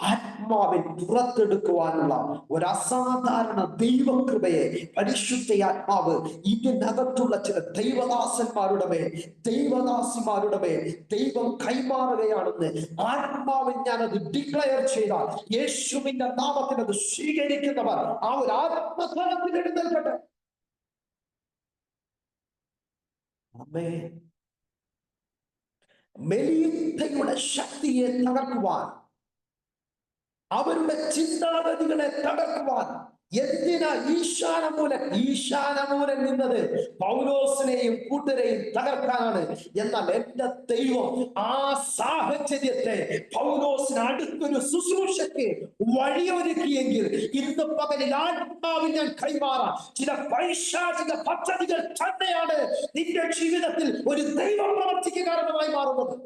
ആത്മാവിൽ പുറത്തെടുക്കുവാനുള്ള ഒരു അസാധാരണ ദൈവകൃപയെ പരിശുദ്ധയാത്മാവ് ഇതിനകത്തുള്ള ചില ദൈവദാസന്മാരുടെ മേൽ, ദൈവദാസിമാരുടെ മേൽ ദൈവം കൈമാറുകയാണെന്ന് ആത്മാവിൽ ഞാനത് ഡിക്ലെയർ ചെയ്താൽ യേശുവിന്റെ നാമത്തിൽ അത് സ്വീകരിക്കുന്നവർ ആ ഒരു ആത്മഫലത്തിൽ എഴുന്നേൽക്കട്ടെ. ആമേൻ. മെലീത്തയുടെ ശക്തിയെ തകർക്കുവാൻ, അവരുടെ ചിന്താഗതികളെ തകർക്കുവാൻ എന്തിനാ ഈശാനമൂലൻ നിന്നത്? പൗലോസിനെയും കൂട്ടരെയും തകർക്കാനാണ്. എന്നാൽ എന്റെ ദൈവം ആ സാഹചര്യത്തെ പൗലോസിന് അടുത്തൊരു ശുശ്രൂഷയ്ക്ക് വഴിയൊരുക്കിയെങ്കിൽ ഇന്ന് പകലിൽ ആത്മാവിൽ ഞാൻ കൈമാറാം. ചില പൈശാചിക പദ്ധതികൾ തന്നെയാണ് നിന്റെ ജീവിതത്തിൽ ഒരു ദൈവ പ്രവർത്തിക്ക് കാരണമായി മാറുന്നത്.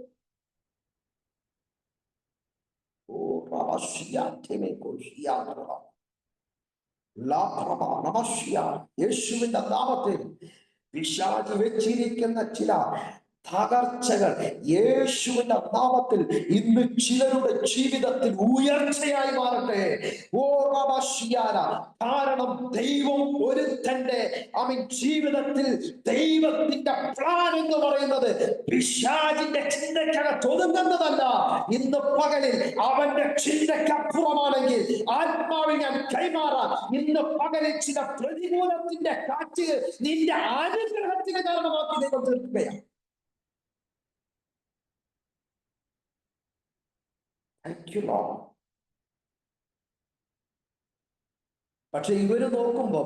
യേശുവിന്റെ നാമത്തിൽ പിശാച് വെച്ചിരിക്കുന്ന ചില തകർച്ചകൾ യേശുവിന്റെ നാമത്തിൽ ഇന്ന് ചിലരുടെ ജീവിതത്തിൽ ഉയർച്ചയായി മാറട്ടെ. കാരണം ദൈവം ഒരുത്തന്റെ ജീവിതത്തിൽ ദൈവത്തിന്റെ പ്ലാൻ എന്ന് പറയുന്നത് പിശാചിന്റെ ചിന്തയ്ക്കകത്ത് ഒതുങ്ങുന്നതല്ല. ഇന്ന് പകലിൽ അവന്റെ ചിന്തയ്ക്കപ്പുറമാണെങ്കിൽ ആത്മാവിൽ ഞാൻ കൈമാറാൻ ഇന്ന് പകലിൽ ചില പ്രതികൂലത്തിന്റെ കാറ്റ് നിന്റെ അനുഗ്രഹത്തിന് കാരണമാക്കി ദൈവം തീർക്കുകയാണ്. പക്ഷെ ഇവര് നോക്കുമ്പോ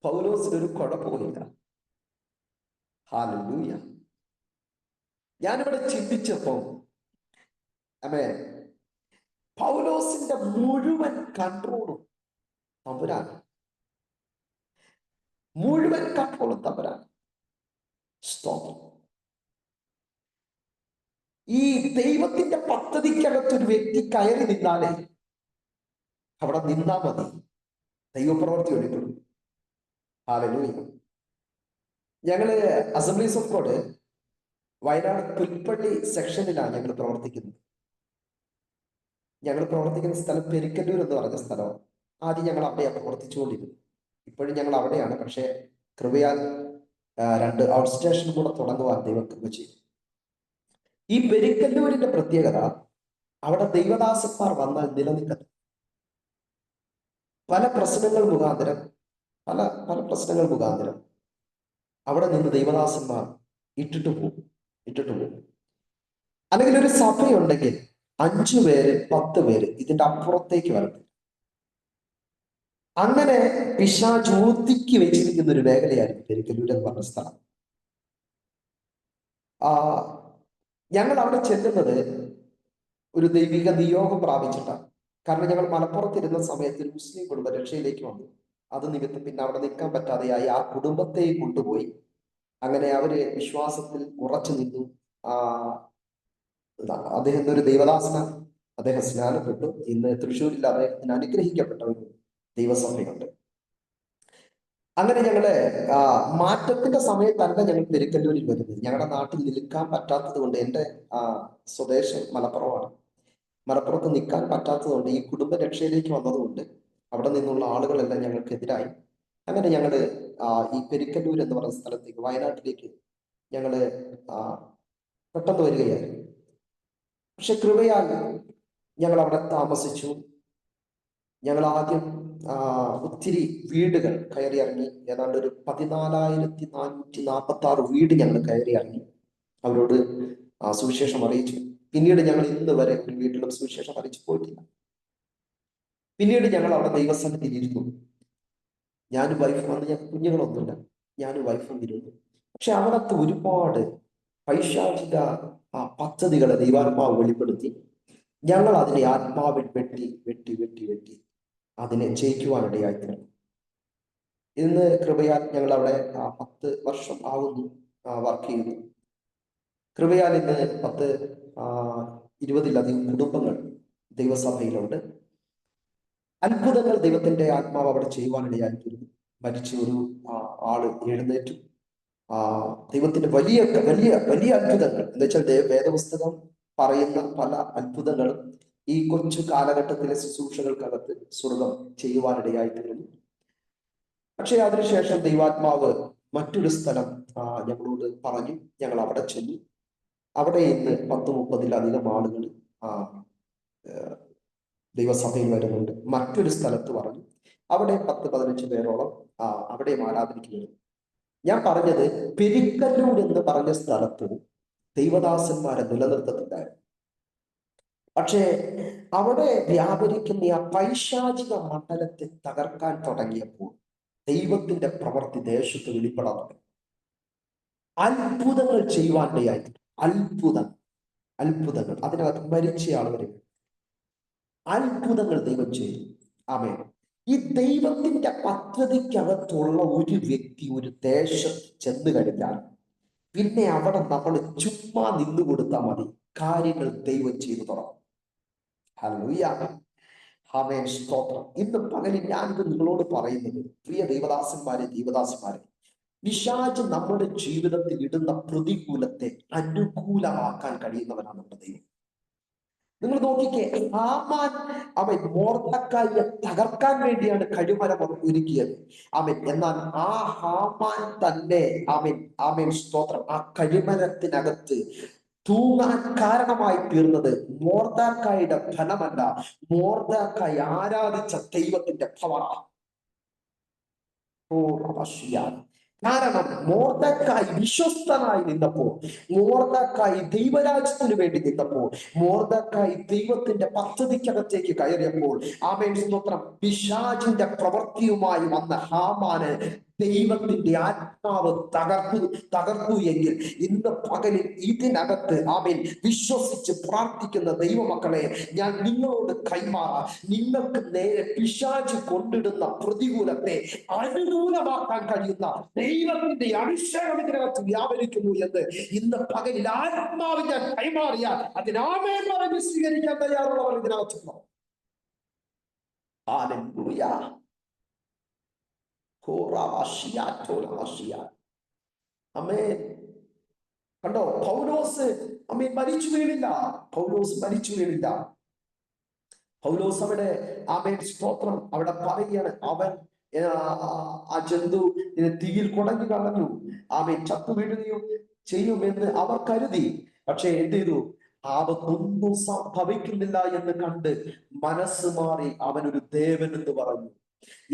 പൗലോസിനൊരു കുഴപ്പമില്ല. ഹല്ലേലൂയ. ഞാനിവിടെ ചിന്തിച്ചപ്പോ പൗലോസിന്റെ മുഴുവൻ കൺട്രോളും തമ്പുരാൻ, മുഴുവൻ കൺട്രോളും തമ്പുരാൻ. സ്തോത്രം. ഈ ദൈവത്തിന്റെ പദ്ധതിക്കകത്തൊരു വ്യക്തി കയറി നിന്നാലേ അവിടെ നിന്നാ മതി. ദൈവപ്രവൃത്തി വെളിപ്പെടും. ഹല്ലേലൂയ. ഞങ്ങള് assemblies of God Wayanad Pulpally സെക്ഷനിലാണ് ഞങ്ങൾ പ്രവർത്തിക്കുന്നത്. ഞങ്ങൾ പ്രവർത്തിക്കുന്ന സ്ഥലം പെരിക്കല്ലൂർ എന്ന് പറഞ്ഞ സ്ഥലമാണ്. ആദ്യം ഞങ്ങൾ അവിടെയാണ് പ്രവർത്തിച്ചുകൊണ്ടിരുന്നത്. ഇപ്പോഴും ഞങ്ങൾ അവിടെയാണ്. പക്ഷേ കൃപയാൽ 2 ഔട്ട് സ്റ്റേഷൻ കൂടെ തുടങ്ങുവാൻ ദൈവം കൃപ ചെയ്തു. ഈ പെരിക്കല്ലൂരിന്റെ പ്രത്യേകത, അവിടെ ദൈവദാസന്മാർ വന്നാൽ നിലനിൽക്കുന്നത്. പല പ്രശ്നങ്ങൾ മുഖാന്തരം പല പ്രശ്നങ്ങൾ മുഖാന്തരം അവിടെ നിന്ന് ദൈവദാസന്മാർ ഇട്ടിട്ട് പോകും. അല്ലെങ്കിൽ ഒരു സഭയുണ്ടെങ്കിൽ 5 പേര് 10 പേര് ഇതിന്റെ അപ്പുറത്തേക്ക് വരട്ടെ. അങ്ങനെ പിശാച് ഒതുക്കി വെച്ചിരിക്കുന്ന ഒരു മേഖലയായിരുന്നു പെരിക്കല്ലൂർ എന്ന് പറഞ്ഞ സ്ഥലം. ഞങ്ങൾ അവിടെ ചെല്ലുന്നത് ഒരു ദൈവിക നിയോഗം പ്രാപിച്ചിട്ടാണ്. കാരണം ഞങ്ങൾ മലപ്പുറത്തിരുന്ന സമയത്ത് ഒരു മുസ്ലിം കുടുംബം രക്ഷയിലേക്ക് വന്നു. അത് നിമിത്തം പിന്നെ അവിടെ നിൽക്കാൻ പറ്റാതെയായി ആ കുടുംബത്തെ കൊണ്ടുപോയി. അങ്ങനെ അവര് വിശ്വാസത്തിൽ ഉറച്ചു നിന്നു. അദ്ദേഹം ഒരു ദൈവദാസനാണ്. അദ്ദേഹം സ്നാനപ്പെട്ടു. ഇന്ന് തൃശ്ശൂരിൽ അദ്ദേഹത്തിന് അനുഗ്രഹിക്കപ്പെട്ട ഒരു ദൈവസഭയുണ്ട്. അങ്ങനെ ഞങ്ങള് മാറ്റത്തിന്റെ സമയത്തല്ല ഞങ്ങൾ പെരിക്കല്ലൂരിൽ വരുന്നത്. ഞങ്ങളുടെ നാട്ടിൽ നിൽക്കാൻ പറ്റാത്തത് കൊണ്ട്, എൻ്റെ സ്വദേശം മലപ്പുറമാണ്. മലപ്പുറത്ത് നിൽക്കാൻ പറ്റാത്തത് കൊണ്ട്, ഈ കുടുംബ രക്ഷയിലേക്ക് വന്നതുകൊണ്ട് അവിടെ നിന്നുള്ള ആളുകളെല്ലാം ഞങ്ങൾക്കെതിരായി. അങ്ങനെ ഞങ്ങള് ഈ പെരിക്കല്ലൂർ എന്ന് പറയുന്ന സ്ഥലത്തേക്ക്, വയനാട്ടിലേക്ക് ഞങ്ങള് പെട്ടെന്ന് വരികയായിരുന്നു. പക്ഷെ കൃപയാൽ ഞങ്ങൾ അവിടെ താമസിച്ചു. ഞങ്ങൾ ആദ്യം ഒത്തിരി വീടുകൾ കയറി ഇറങ്ങി. ഏതാണ്ട് ഒരു 14,446 വീട് ഞങ്ങൾ കയറി ഇറങ്ങി. അവരോട് സുവിശേഷം അറിയിച്ചു. പിന്നീട് ഞങ്ങൾ ഇന്ന് വരെ ഒരു വീട്ടിലും സുവിശേഷം അറിയിച്ചു പോയിട്ടില്ല. പിന്നീട് ഞങ്ങൾ അവിടെ ദൈവസന്നിധിയിൽ ഇരുന്നു. ഞാനും വൈഫും, അന്ന് ഞങ്ങൾക്ക് കുഞ്ഞുങ്ങളൊന്നുമില്ല, ഞാനും വൈഫും ഇരുന്നു. പക്ഷെ അവിടത്തെ ഒരുപാട് പൈശാചിക പദ്ധതികളെ ദൈവാത്മാവ് വെളിപ്പെടുത്തി. ഞങ്ങൾ അതിനെ ആത്മാവിൽ വെട്ടി അതിനെ ജയിക്കുവാനിടയായിത്തീർന്നു. ഇന്ന് കൃപയാൽ ഞങ്ങൾ അവിടെ 10 വർഷം ആകുന്നു വർക്ക് ചെയ്യുന്നു. കൃപയാൽ ഇന്ന് 20-ലധികം കുടുംബങ്ങൾ ദൈവസഭയിലുണ്ട്. അത്ഭുതങ്ങൾ ദൈവത്തിന്റെ ആത്മാവ് അവിടെ ചെയ്യുവാനിടയായിത്തീരുന്നു. മരിച്ച ഒരു ആള് എഴുന്നേറ്റു. ദൈവത്തിന്റെ വലിയ വലിയ വലിയ അത്ഭുതങ്ങൾ എന്ന് വെച്ചാൽ വേദപുസ്തകം പറയുന്ന പല അത്ഭുതങ്ങളും ഈ കൊച്ചു കാലഘട്ടത്തിലെ ശുശ്രൂഷകൾക്കകത്ത് സ്വർഗം ചെയ്യുവാനിടയായിത്തീരുന്നു. പക്ഷെ അതിനുശേഷം ദൈവാത്മാവ് മറ്റൊരു സ്ഥലം ഞങ്ങളോട് പറഞ്ഞു. ഞങ്ങൾ അവിടെ ചെന്നു. അവിടെ ഇന്ന് 10-30-ലധികം ആളുകൾ ദൈവസഭയിൽ വരുന്നുണ്ട്. മറ്റൊരു സ്ഥലത്ത് പറഞ്ഞു, അവിടെ 10-15 പേരോളം അവിടെയും ആരാധനയ്ക്ക്. ഞാൻ പറഞ്ഞത്, പെരിക്കല്ലൂർ എന്ന് പറഞ്ഞ സ്ഥലത്ത് ദൈവദാസന്മാരെ നിലനിർത്തത്തില്ലായിരുന്നു. പക്ഷേ അവിടെ വ്യാപരിക്കുന്ന ആ പൈശാചിക മണ്ഡലത്തെ തകർക്കാൻ തുടങ്ങിയപ്പോൾ ദൈവത്തിന്റെ പ്രവൃത്തി ദേശത്ത് വെളിപ്പെടാൻ തുടങ്ങി. അത്ഭുതങ്ങൾ ചെയ്യുവാനിടയായി. അത്ഭുതങ്ങൾ അതിനകത്ത് മരിച്ചയാൾ വരെ അത്ഭുതങ്ങൾ ദൈവം ചെയ്തു. ആമേൻ. ഈ ദൈവത്തിന്റെ പദ്ധതിക്കകത്തുള്ള ഒരു വ്യക്തി ഒരു ദേശത്ത് ചെന്ന് കഴിഞ്ഞാൽ പിന്നെ അവിടെ നമ്മൾ ചുമ്മാ നിന്നു കൊടുത്താൽ മതി, കാര്യങ്ങൾ ദൈവം ചെയ്തു തുടങ്ങും. ഹല്ലേലൂയ. ആമേൻ. സ്തോത്രം. ഇന്ന് പകലിൽ ഞാനിത് നിങ്ങളോട് പറയുന്നത്, പ്രിയ ദൈവദാസന്മാരെ, ദൈവദാസന്മാരെ, പിശാച് നമ്മുടെ ജീവിതത്തിൽ ഇടുന്ന പ്രതികൂലത്തെ അനുകൂലമാക്കാൻ കഴിയുന്നവനാണ് നമ്മുടെ ദൈവം. നിങ്ങൾ നോക്കിക്കേ, അവൻ മൊർദെഖായിയെ തകർക്കാൻ വേണ്ടിയാണ് കഴുമരം ഒരുക്കിയത്. എന്നാൽ ആ ഹാമാൻ തന്നെ സ്തോത്രം, ആ കഴുമരത്തിനകത്ത് തൂങ്ങാൻ കാരണമായി തീർന്നത് മൊർദെഖായിയുടെ ഫലമല്ല, മൊർദെഖായി ആരാധിച്ച ദൈവത്തിന്റെ പവറാണ്. കാരണം മൊർദെഖായി വിശ്വസ്തനായി നിന്നപ്പോൾ, മൊർദെഖായി ദൈവരാജ്യത്തിന് വേണ്ടി നിന്നപ്പോൾ, മൊർദെഖായി ദൈവത്തിന്റെ പദ്ധതിക്കകത്തേക്ക് കയറിയപ്പോൾ, ആമേൻ സ്തോത്രം, പിശാചിന്റെ പ്രവൃത്തിയുമായി വന്ന ഹാമാന് ദൈവത്തിന്റെ ആത്മാവ് തകർത്തു എങ്കിൽ ഇന്ന് പകലിൽ ഇതിനകത്ത് വിശ്വസിച്ച് പ്രാർത്ഥിക്കുന്ന ദൈവമക്കളെ, ഞാൻ നിങ്ങളോട് കൈമാറാം. നിങ്ങൾക്ക് നേരെ പിശാച് കൊണ്ടിടുന്ന പ്രതികൂലത്തെ അനുകൂലമാക്കാൻ കഴിയുന്ന ദൈവത്തിന്റെ അഭിഷേകം ഇതിനകത്ത് വ്യാപരിക്കുന്നു എന്ന് ഇന്ന് പകലിൽ ആത്മാവ് ഞാൻ കൈമാറിയാൽ അതിനാമേൻ പറഞ്ഞ് സ്വീകരിക്കാൻ തയ്യാറുള്ളവർ ഇതിനകത്തുണ്ടോ? ഹല്ലേലൂയ. ആമേൻ. കണ്ടോ, പൗലോസ് ആമേൻ മരിച്ചു വീണില്ല. പൗലോസ് മരിച്ചു വീണില്ല. പൗലോസ് അവിടെ ആമേൻ സ്തോത്രം അവിടെ പറയുകയാണ്, അവൻ ആ ജന്തു തീയിൽ കുടഞ്ഞു കളഞ്ഞു, ആമേൻ ചത്തു വീഴുകയും ചെയ്യുമെന്ന് അവർ കരുതി. പക്ഷെ എന്ത് ചെയ്തു? ആപത്തൊന്നും സംഭവിക്കുന്നില്ല എന്ന് കണ്ട് മനസ്സ് മാറി അവനൊരു ദേവൻ എന്ന് പറഞ്ഞു.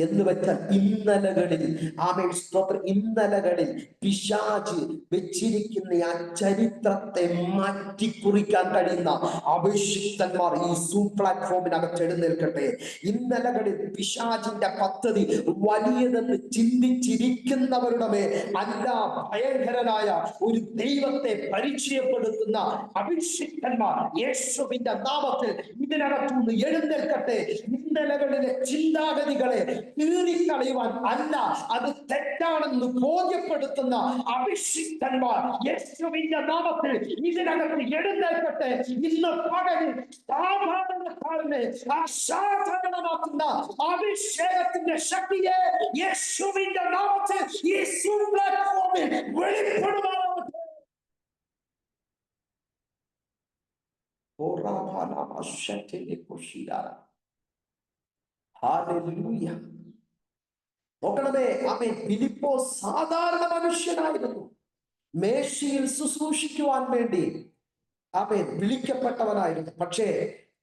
എന്ന് വെച്ചാൽ ഇന്നലകളിൽ ആമേൻ സ്തോത്രം, ഇന്നലകളിൽ പിശാച് വെച്ചിരിക്കുന്ന ആ ചരിത്രത്തെ മാറ്റിക്കുറിക്കാൻ കഴിയുന്ന അഭിഷിക്തന്മാർ ഈ സൂം പ്ലാറ്റ്ഫോമിനകത്ത് എഴുന്നേൽക്കട്ടെ. ഇന്നലകളിൽ പിശാചിന്റെ പദ്ധതി വലിയതെന്ന് ചിന്തിച്ചിരിക്കുന്നവരുടെ മേൽ അല്ല, ഭയങ്കരനായ ഒരു ദൈവത്തെ പരിചയപ്പെടുത്തുന്ന അഭിഷിക്തന്മാർ യേശുവിന്റെ നാമത്തിൽ ഇതിനകത്തുനിന്ന് എഴുന്നേൽക്കട്ടെ. ഇന്നലകളിലെ ചിന്താഗതികളെ കീറിക്കളയുവാൻ അല്ല, അത് തെറ്റാണെന്ന് ബോധ്യപ്പെടുത്തുന്ന അഭിഷിക്തന്മാർ യേശുവിന്റെ നാമത്തിൽ ഇതിനകത്ത് എഴുന്നേൽക്കട്ടെ. ഇന്ന് പകലിൽ സാധാരണക്കാരനെ അസാധാരണമാക്കുന്ന അഭിഷേകത്തിന്റെ ശക്തിയെ യേശുവിന്റെ നാമത്തിൽ ഈ സൂം പ്ലാറ്റ്ഫോമിൽ വെളിപ്പെടുമാറാവട്ടെ. നോക്കണമേ, ആമേൻ, ഫിലിപ്പോസ് സാധാരണ മനുഷ്യനായിരുന്നു. മേശയിൽ ശുശ്രൂഷിക്കുവാൻ വേണ്ടി ആമേൻ വിളിക്കപ്പെട്ടവനായിരുന്നു. പക്ഷേ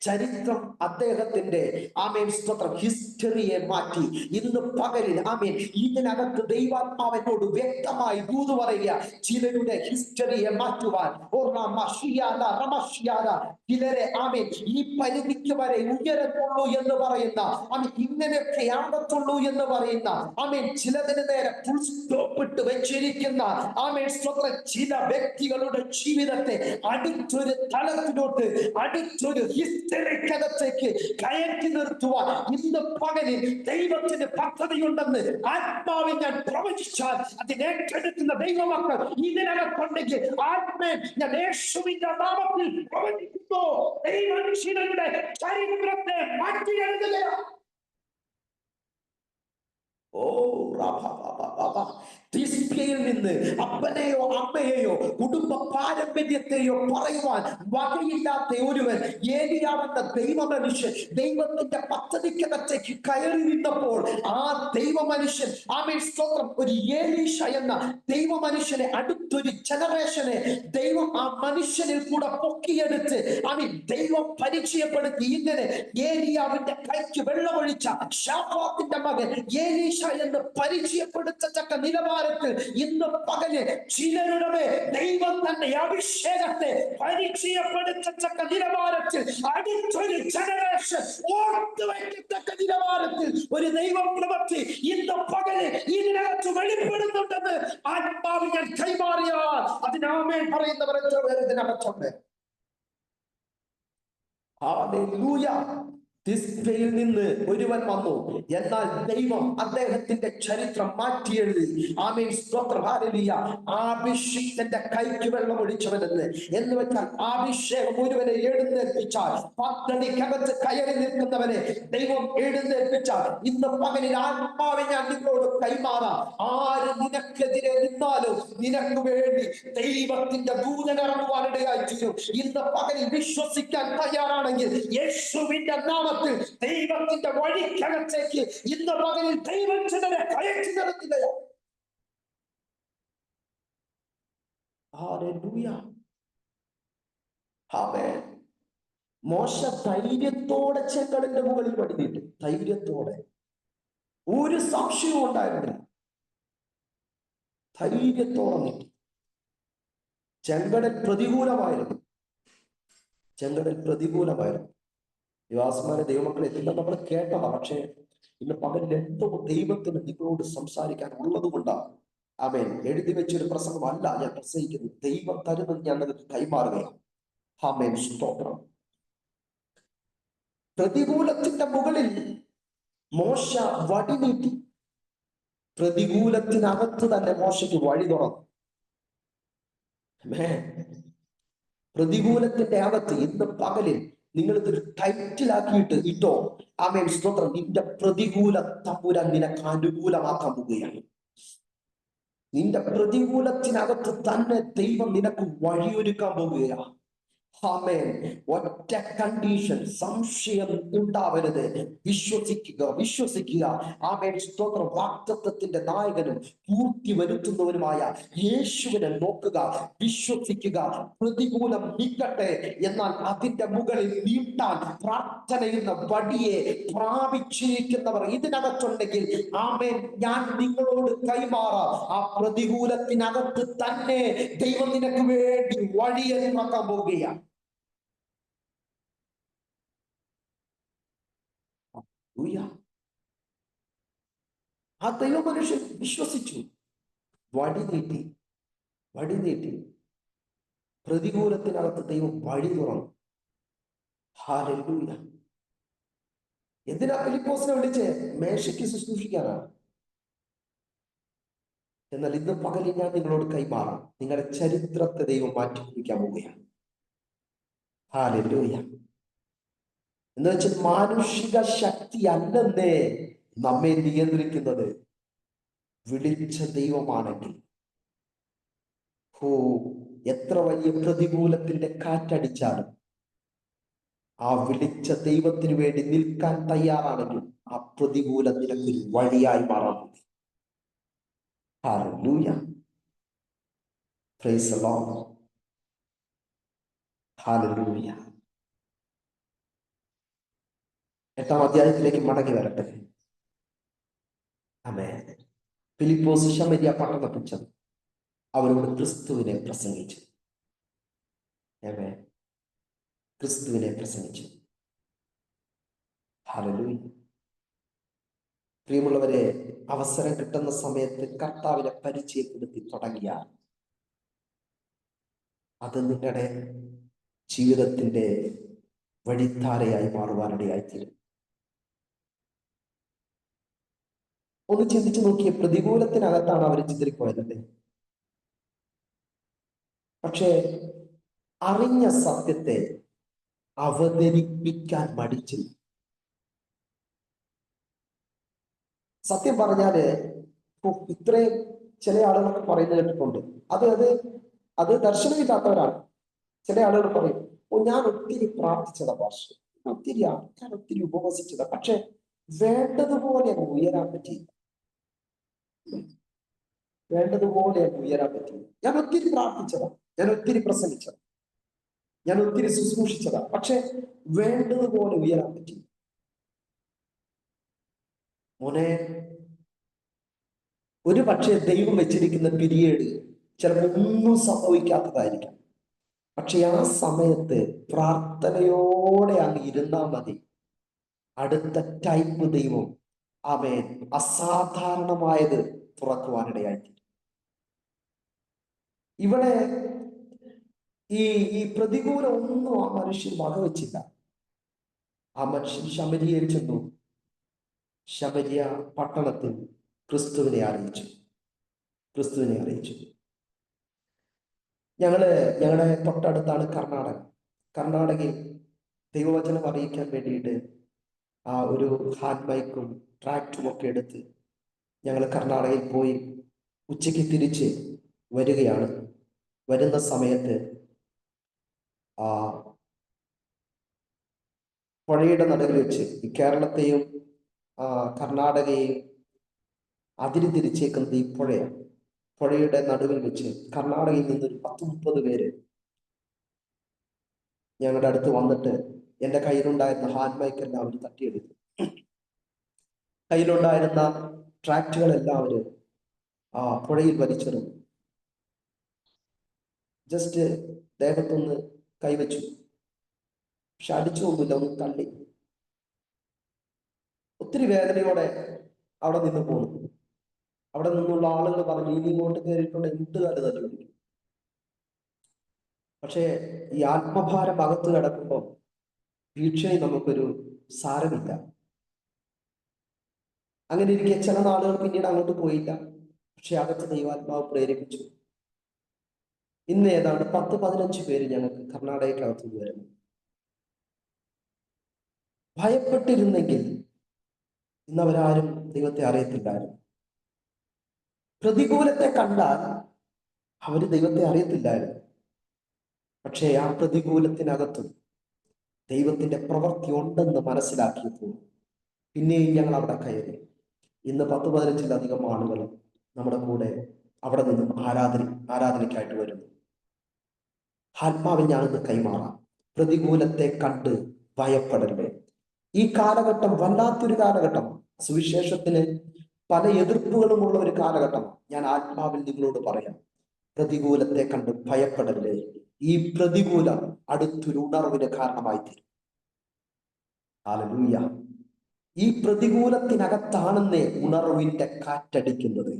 ചരിത്രം അദ്ദേഹത്തിന്റെ ആമേൻ സ്തോത്രം ഹിസ്റ്ററിയെ മാറ്റി. ഇന്ന് പകലിൽ ആമേൻ ഇതിനകത്ത് ദൈവാത്മാവിനോട് വ്യക്തമായി ദൂത് പറയുക, ചിലരുടെ ഹിസ്റ്ററിയെ മാറ്റുവാൻ. ചിലരെ ആമേൻ ഈ പരിധിക്ക് വരെ ഉയരത്തുള്ളൂ എന്ന് പറയുന്ന, ആമേൻ ഇങ്ങനെയൊക്കെ ആകത്തുള്ളൂ എന്ന് പറയുന്ന, ആമേൻ ചിലതിന് നേരെ ഫുൾ സ്റ്റോപ്പ് ഇട്ട് വെച്ചിരിക്കുന്ന ആമേൻ സ്തോത്രം ചില വ്യക്തികളുടെ ജീവിതത്തെ അടുത്തൊരു തലത്തിലോട്ട്, അടുത്തൊരു ഹിസ്റ്ററിക്കകത്തേക്ക് കയറ്റി നിർത്തുവാൻ ഇന്ന് പകലിൽ ദൈവത്തിന് പദ്ധതിയുണ്ടെന്ന് ആത്മാവിൽ ഞാൻ പ്രവചിച്ചാൽ അതിനേറ്റെടുക്കുന്ന ദൈവമക്കൾ ഇതിനകത്തുണ്ടെങ്കിൽ ആത്മേ ഞാൻ യേശുവിന്റെ നാമത്തിൽ പ്രവചിക്കുന്നു, ദൈവമനുഷ്യരുടെ ചരിത്രത്തെ മാറ്റി എഴുതുകയാണ്. തിസ്ബിയയിൽ നിന്ന് അപ്പനെയോ അമ്മയെയോ കുടുംബ പാരമ്പര്യത്തെയോ പറയുവാൻ വകയില്ലാത്ത ഒരുവൻ ഏലിയാവെന്ന ദൈവമനുഷ്യൻ ദൈവത്തിന്റെ പദ്ധതിക്കകത്തേക്ക് കയറി നിന്നപ്പോൾ ആ ദൈവമനുഷ്യൻ ആമേൻ സ്തോത്രം ഒരു ഏലീശ എന്ന ദൈവമനുഷ്യനെ അടുത്തൊരു ജനറേഷനെ ദൈവം ആ മനുഷ്യനിൽ കൂടെ പൊക്കിയെടുത്ത് ആമേൻ ദൈവം പരിചയപ്പെടുത്തി. ഇങ്ങനെ ഏലിയാവിന്റെ കൈക്ക് വെള്ളമൊഴിച്ച ശാഫാത്തിന്റെ മകൻ ഏലീശ എന്ന് പരിചയപ്പെടുത്തത്തക്ക നിലവാരത്തിൽ ഇന്ന് പകല് ചിലരുടെ ദൈവം തന്നെ അഭിഷേകത്തെ പരിചയപ്പെടുത്തത്തക്ക നിലവാരത്തിൽ അടുത്തൊരു ജനറേഷൻ ഓർത്തു വയ്ക്കത്തക്ക നിലവാരത്തിൽ ഒരു ദൈവം പ്രവൃത്തി ഇന്ന് പകല് ഇതിനകത്ത് വെളിപ്പെടുന്നുണ്ടെന്ന് ആത്മാവ് ഞാൻ കൈമാറിയാൽ അതിനാമേൻ പറയുന്നവർ എത്ര പേര് ഇതിനകത്തുണ്ട്? ഹല്ലേലൂയ. തിസ്ബയിൽ നിന്ന് ഒരുവൻ വന്നു, എന്നാൽ ദൈവം അദ്ദേഹത്തിന്റെ ചരിത്രം മാറ്റി എഴുതി. ആമേൻ സ്തോത്രം. ഹല്ലേലൂയ. അഭിഷേകത്തിന്റെ കൈക്ക് വെള്ളം ഒഴിച്ചവനെന്ന് എന്ന് വെച്ചാൽ അഭിഷേകം ഒരുവനെ എഴുന്നേൽപ്പിച്ചാൽ, പദ്ധതിക്കകത്ത് കയറി നിൽക്കുന്നവനെ ദൈവം എഴുന്നേൽപ്പിച്ചാൽ ഇന്ന് പകലിൽ ആത്മാവിനെ ഞാൻ നിങ്ങളോട് കൈമാറാം. ആര് നിനക്കെതിരെ നിന്നാലും നിനക്ക് വേണ്ടി ദൈവത്തിന്റെ ദൂതനിറങ്ങുവാനിടയായി തീരും. ഇന്ന് പകലിൽ വിശ്വസിക്കാൻ തയ്യാറാണെങ്കിൽ യേശുവിന്റെ നാമത്തിൽ ദൈവത്തിന്റെ വഴിക്കകത്തേക്ക് ഇന്ന് പകലിൽ ദൈവത്തിനെ കയറ്റി നിർത്തുകയാണ്. ഹല്ലേലൂയ. ആമേൻ. മോശ ധൈര്യത്തോടെ ചെങ്കടലിന്റെ മുകളിൽ പടിഞ്ഞിട്ട്, ധൈര്യത്തോടെ, ഒരു സംശയവും ഉണ്ടായിരുന്നില്ല. ധൈര്യത്തോടെ നീട്ടി. ചെങ്കടൽ പ്രതികൂലമായിരുന്നു. ചെങ്കടൽ പ്രതികൂലമായിരുന്നു. യുവാസന്മാരെ ദൈവമക്കളെ എല്ലാം നമ്മൾ കേട്ടതാ. പക്ഷേ ഇന്ന് പകലിൽ എന്തോ ദൈവത്തിന് നിങ്ങളോട് സംസാരിക്കാൻ ഉള്ളത് കൊണ്ടാണ് ആമേൻ എഴുതി വെച്ചൊരു പ്രസംഗമല്ല ഞാൻ പ്രസംഗിക്കുന്നത്. ദൈവം തരുന്നത് ഞാൻ നിങ്ങൾക്ക് കൈമാറുകയാണ്. ആമേൻ സ്തോത്രം. പ്രതികൂലത്തിന്റെ മുകളിൽ മോശ വടി നീട്ടി. പ്രതികൂലത്തിനകത്ത് തന്നെ മോശയ്ക്ക് വഴി തുറന്നു. പ്രതികൂലത്തിന്റെ അകത്ത് ഇന്ന് പകലിൽ നിങ്ങൾ ഇതൊരു ടൈറ്റിലാക്കിയിട്ട് ഇട്ടോ. ആമേൻ, സ്തോത്രം. നിന്റെ പ്രതികൂല തമ്പുരാൻ നിനക്ക് അനുകൂലമാക്കാൻ പോവുകയാണ്. നിന്റെ പ്രതികൂലത്തിനകത്ത് തന്നെ ദൈവം നിനക്ക് വഴിയൊരുക്കാൻ പോവുകയാണ്. ആമേൻ. ഒറ്റ കണ്ടീഷൻ, സംശയം ഉണ്ടാവരുത്. വിശ്വസിക്കുക, വിശ്വസിക്കുക. ആമേൻ, സ്തോത്രം. വാഗ്ദത്തത്തിന്റെ നായകനും പൂർത്തി വരുത്തുന്നവനുമായ യേശുവിനെ നോക്കുക, വിശ്വസിക്കുക. പ്രതികൂലം നീക്കട്ടെ, എന്നാൽ അതിന്റെ മുകളിൽ നീട്ടാൻ പ്രാർത്ഥനയുന്ന വടിയെ പ്രാപിച്ചിരിക്കുന്നവർ ഇതിനകത്തുണ്ടെങ്കിൽ, ആമേൻ, ഞാൻ നിങ്ങളോട് കൈമാറാം. ആ പ്രതികൂലത്തിനകത്ത് തന്നെ ദൈവം നിനക്ക് വേണ്ടി വഴിയെ തുറക്കാൻ പോവുകയാണ്. ആ ദൈവ മനുഷ്യൻ വിശ്വസിച്ചു. വടി നീട്ടി, വടി നീട്ടി. പ്രതികൂലത്തിനകത്ത് ദൈവം വഴി തുറന്നു. ഹല്ലേലൂയ. എന്തിനാ ഫിലിപ്പോസിനെ വിളിച്ച്? മേശയ്ക്ക് ശുശ്രൂഷിക്കാനാണ്. എന്നാൽ ഇന്ന് പകലിൽ ഞാൻ നിങ്ങളോട് കൈമാറാം. നിങ്ങളുടെ ചരിത്രത്തെ ദൈവം മാറ്റിക്കുറിക്കാൻ പോവുകയാണ്. ഹല്ലേലൂയ. എന്ന് വെച്ചാൽ മാനുഷിക ശക്തി അല്ലെന്നേ നമ്മെ നിയന്ത്രിക്കുന്നത്, വിളിച്ച ദൈവമാണെങ്കിൽ. എത്ര വലിയ പ്രതികൂലത്തിന്റെ കാറ്റടിച്ചാലും ആ വിളിച്ച ദൈവത്തിന് വേണ്ടി നിൽക്കാൻ തയ്യാറാണെങ്കിൽ ആ പ്രതികൂലത്തിനൊരു വഴിയായി മാറാൻ മതി. Hallelujah. Praise the Lord. Hallelujah. 8-ാം അധ്യായത്തിലേക്ക് മടങ്ങി വരട്ടെ. ആമേൻ. ഫിലിപ്പോസ് ശമര്യ പട്ടണത്തിൽ ചെന്നു അവരോട് ക്രിസ്തുവിനെ പ്രസംഗിച്ചു. ആമേൻ. ക്രിസ്തുവിനെ പ്രസംഗിച്ചു. ഹല്ലേലൂയ. പ്രിയമുള്ളവരെ, അവസരം കിട്ടുന്ന സമയത്ത് കർത്താവിനെ പരിചയപ്പെടുത്തി തുടങ്ങിയാൽ അത് നിങ്ങളുടെ ജീവിതത്തിന്റെ വഴിത്താരയായി മാറുവാനിടയായിത്തീരും. ഒന്ന് ചിന്തിച്ചു നോക്കിയ, പ്രതികൂലത്തിനകത്താണ് അവർ ചിതറിപ്പോയതല്ലേ. പക്ഷേ അറിഞ്ഞ സത്യത്തെ അവതരിപ്പിക്കാൻ മടിച്ചില്ല. സത്യം പറഞ്ഞാല് ഇത്രയും ചില ആളുകളൊക്കെ പറയുന്നത് കേട്ടിട്ടുണ്ട്. അത് ദർശനമില്ലാത്തവരാണ്. ചില ആളുകൾ പറയും, ഞാൻ ഒത്തിരി പ്രാർത്ഥിച്ചതാ ഭാഷ, ഞാൻ ഒത്തിരി ഉപവസിച്ചതാ, പക്ഷെ വേണ്ടതുപോലെ ഉയരാൻ പറ്റിയില്ല. വേണ്ടതുപോലെ ഉയരാൻ പറ്റിയില്ല. ഞാൻ ഒത്തിരി പ്രാർത്ഥിച്ചതാ, ഞാൻ ഒത്തിരി പ്രസംഗിച്ചതാ, ഞാൻ ഒത്തിരി ശുശ്രൂഷിച്ചതാ, പക്ഷെ വേണ്ടതുപോലെ ഉയരാൻ പറ്റിയില്ല. മോനെ, ഒരു പക്ഷേ ദൈവം വെച്ചിരിക്കുന്ന പിരീഡ് ചിലപ്പോൾ ഒന്നും സംഭവിക്കാത്തതായിരിക്കാം. പക്ഷെ ആ സമയത്ത് പ്രാർത്ഥനയോടെ അങ്ങ് ഇരുന്നാൽ മതി. അടുത്ത ടൈപ്പ് ദൈവം ആമേൻ അസാധാരണമായത് തുറക്കുവാനിടയായി. ഇവിടെ ഈ പ്രതികൂലം ഒന്നും ആ മനുഷ്യൻ വകവെച്ചില്ല. ആ മനുഷ്യൻ ശമരിയയിൽ ചെന്നു. ശമരിയ പട്ടണത്തിൽ ക്രിസ്തുവിനെ അറിയിച്ചു. ഞങ്ങളുടെ തൊട്ടടുത്താണ് കർണാടക. കർണാടകയിൽ ദൈവവചനം അറിയിക്കാൻ വേണ്ടിയിട്ട് ഒരു ഹാൻഡ് മൈക്കും ട്രാക്ടറും ഒക്കെ എടുത്ത് ഞങ്ങൾ കർണാടകയിൽ പോയി. ഉച്ചയ്ക്ക് തിരിച്ച് വരികയാണ്. വരുന്ന സമയത്ത് പുഴയുടെ നടുവിൽ വെച്ച് ഈ കേരളത്തെയും കർണാടകയെയും അതിര് തിരിച്ചേക്കുന്നത് ഈ പുഴയാണ്. പുഴയുടെ നടുവിൽ വെച്ച് കർണാടകയിൽ നിന്നൊരു 10-30 പേര് ഞങ്ങളുടെ അടുത്ത് വന്നിട്ട് എൻ്റെ കയ്യിലുണ്ടായിരുന്ന ഹാൻഡ് മൈക്കെല്ലാം അവർ തട്ടിയെടുത്തു. കയ്യിലുണ്ടായിരുന്ന ട്രാക്റ്റുകളെല്ലാം അവര് പുഴയിൽ വലിച്ചെറിഞ്ഞു. ജസ്റ്റ് ദേഹത്തൊന്ന് കൈവച്ചു, പക്ഷെ അടിച്ചൊന്നുമില്ല, ഒന്ന് തള്ളി. ഒത്തിരി വേദനയോടെ അവിടെ നിന്ന് പോകുന്നു. അവിടെ നിന്നുള്ള ആളുകൾ പറഞ്ഞു, ഇനി ഇങ്ങോട്ട് കയറിയിട്ടുണ്ട് എന്തുകാലം തന്നെ വിളിക്കും. പക്ഷേ ഈ ആത്മഭാരം അകത്ത് കിടക്കുമ്പോൾ ഭീഷണി നമുക്കൊരു സാരമില്ല. അങ്ങനെ ഇരിക്കെ ചില നാളുകൾ പിന്നീട് അങ്ങോട്ട് പോയില്ല. പക്ഷെ അകത്ത് ദൈവാത്മാവ് പ്രേരിപ്പിച്ചു. ഇന്ന് ഏതാണ്ട് 10-15 പേര് ഞങ്ങൾക്ക് കർണാടകയ്ക്കകത്ത് വരുന്നു. ഭയപ്പെട്ടിരുന്നെങ്കിൽ ഇന്നവരാരും ദൈവത്തെ അറിയത്തില്ലായിരുന്നു. പ്രതികൂലത്തെ കണ്ടാൽ അവര് ദൈവത്തെ അറിയത്തില്ലായിരുന്നു. പക്ഷേ ആ പ്രതികൂലത്തിനകത്തും ദൈവത്തിന്റെ പ്രവൃത്തി ഉണ്ടെന്ന് മനസ്സിലാക്കിയപ്പോൾ പിന്നെയും ഞങ്ങൾ അവിടെ കയറി. ഇന്ന് 10-15 ആളുകൾ നമ്മുടെ കൂടെ അവിടെ നിന്നും ആരാധനയ്ക്കായിട്ട് വരുന്നു. ആത്മാവിൽ ഞാനൊന്ന് കൈമാറാം. പ്രതികൂലത്തെ കണ്ട് ഭയപ്പെടല്ലേ. ഈ കാലഘട്ടം വല്ലാത്തൊരു കാലഘട്ടം. സുവിശേഷത്തിന് പല എതിർപ്പുകളുമുള്ള ഒരു കാലഘട്ടമാണ്. ഞാൻ ആത്മാവിൽ നിങ്ങളോട് പറയാം, പ്രതികൂലത്തെ കണ്ട് ഭയപ്പെടല്ലേ. ഈ പ്രതികൂലം അടുത്തൊരു ഉണർവിന് കാരണമായി തീരും. ഹല്ലേലൂയ. ഈ പ്രതികൂലത്തിനകത്താണെന്നേ ഉണർവിന്റെ കാറ്റടിക്കുന്നത്.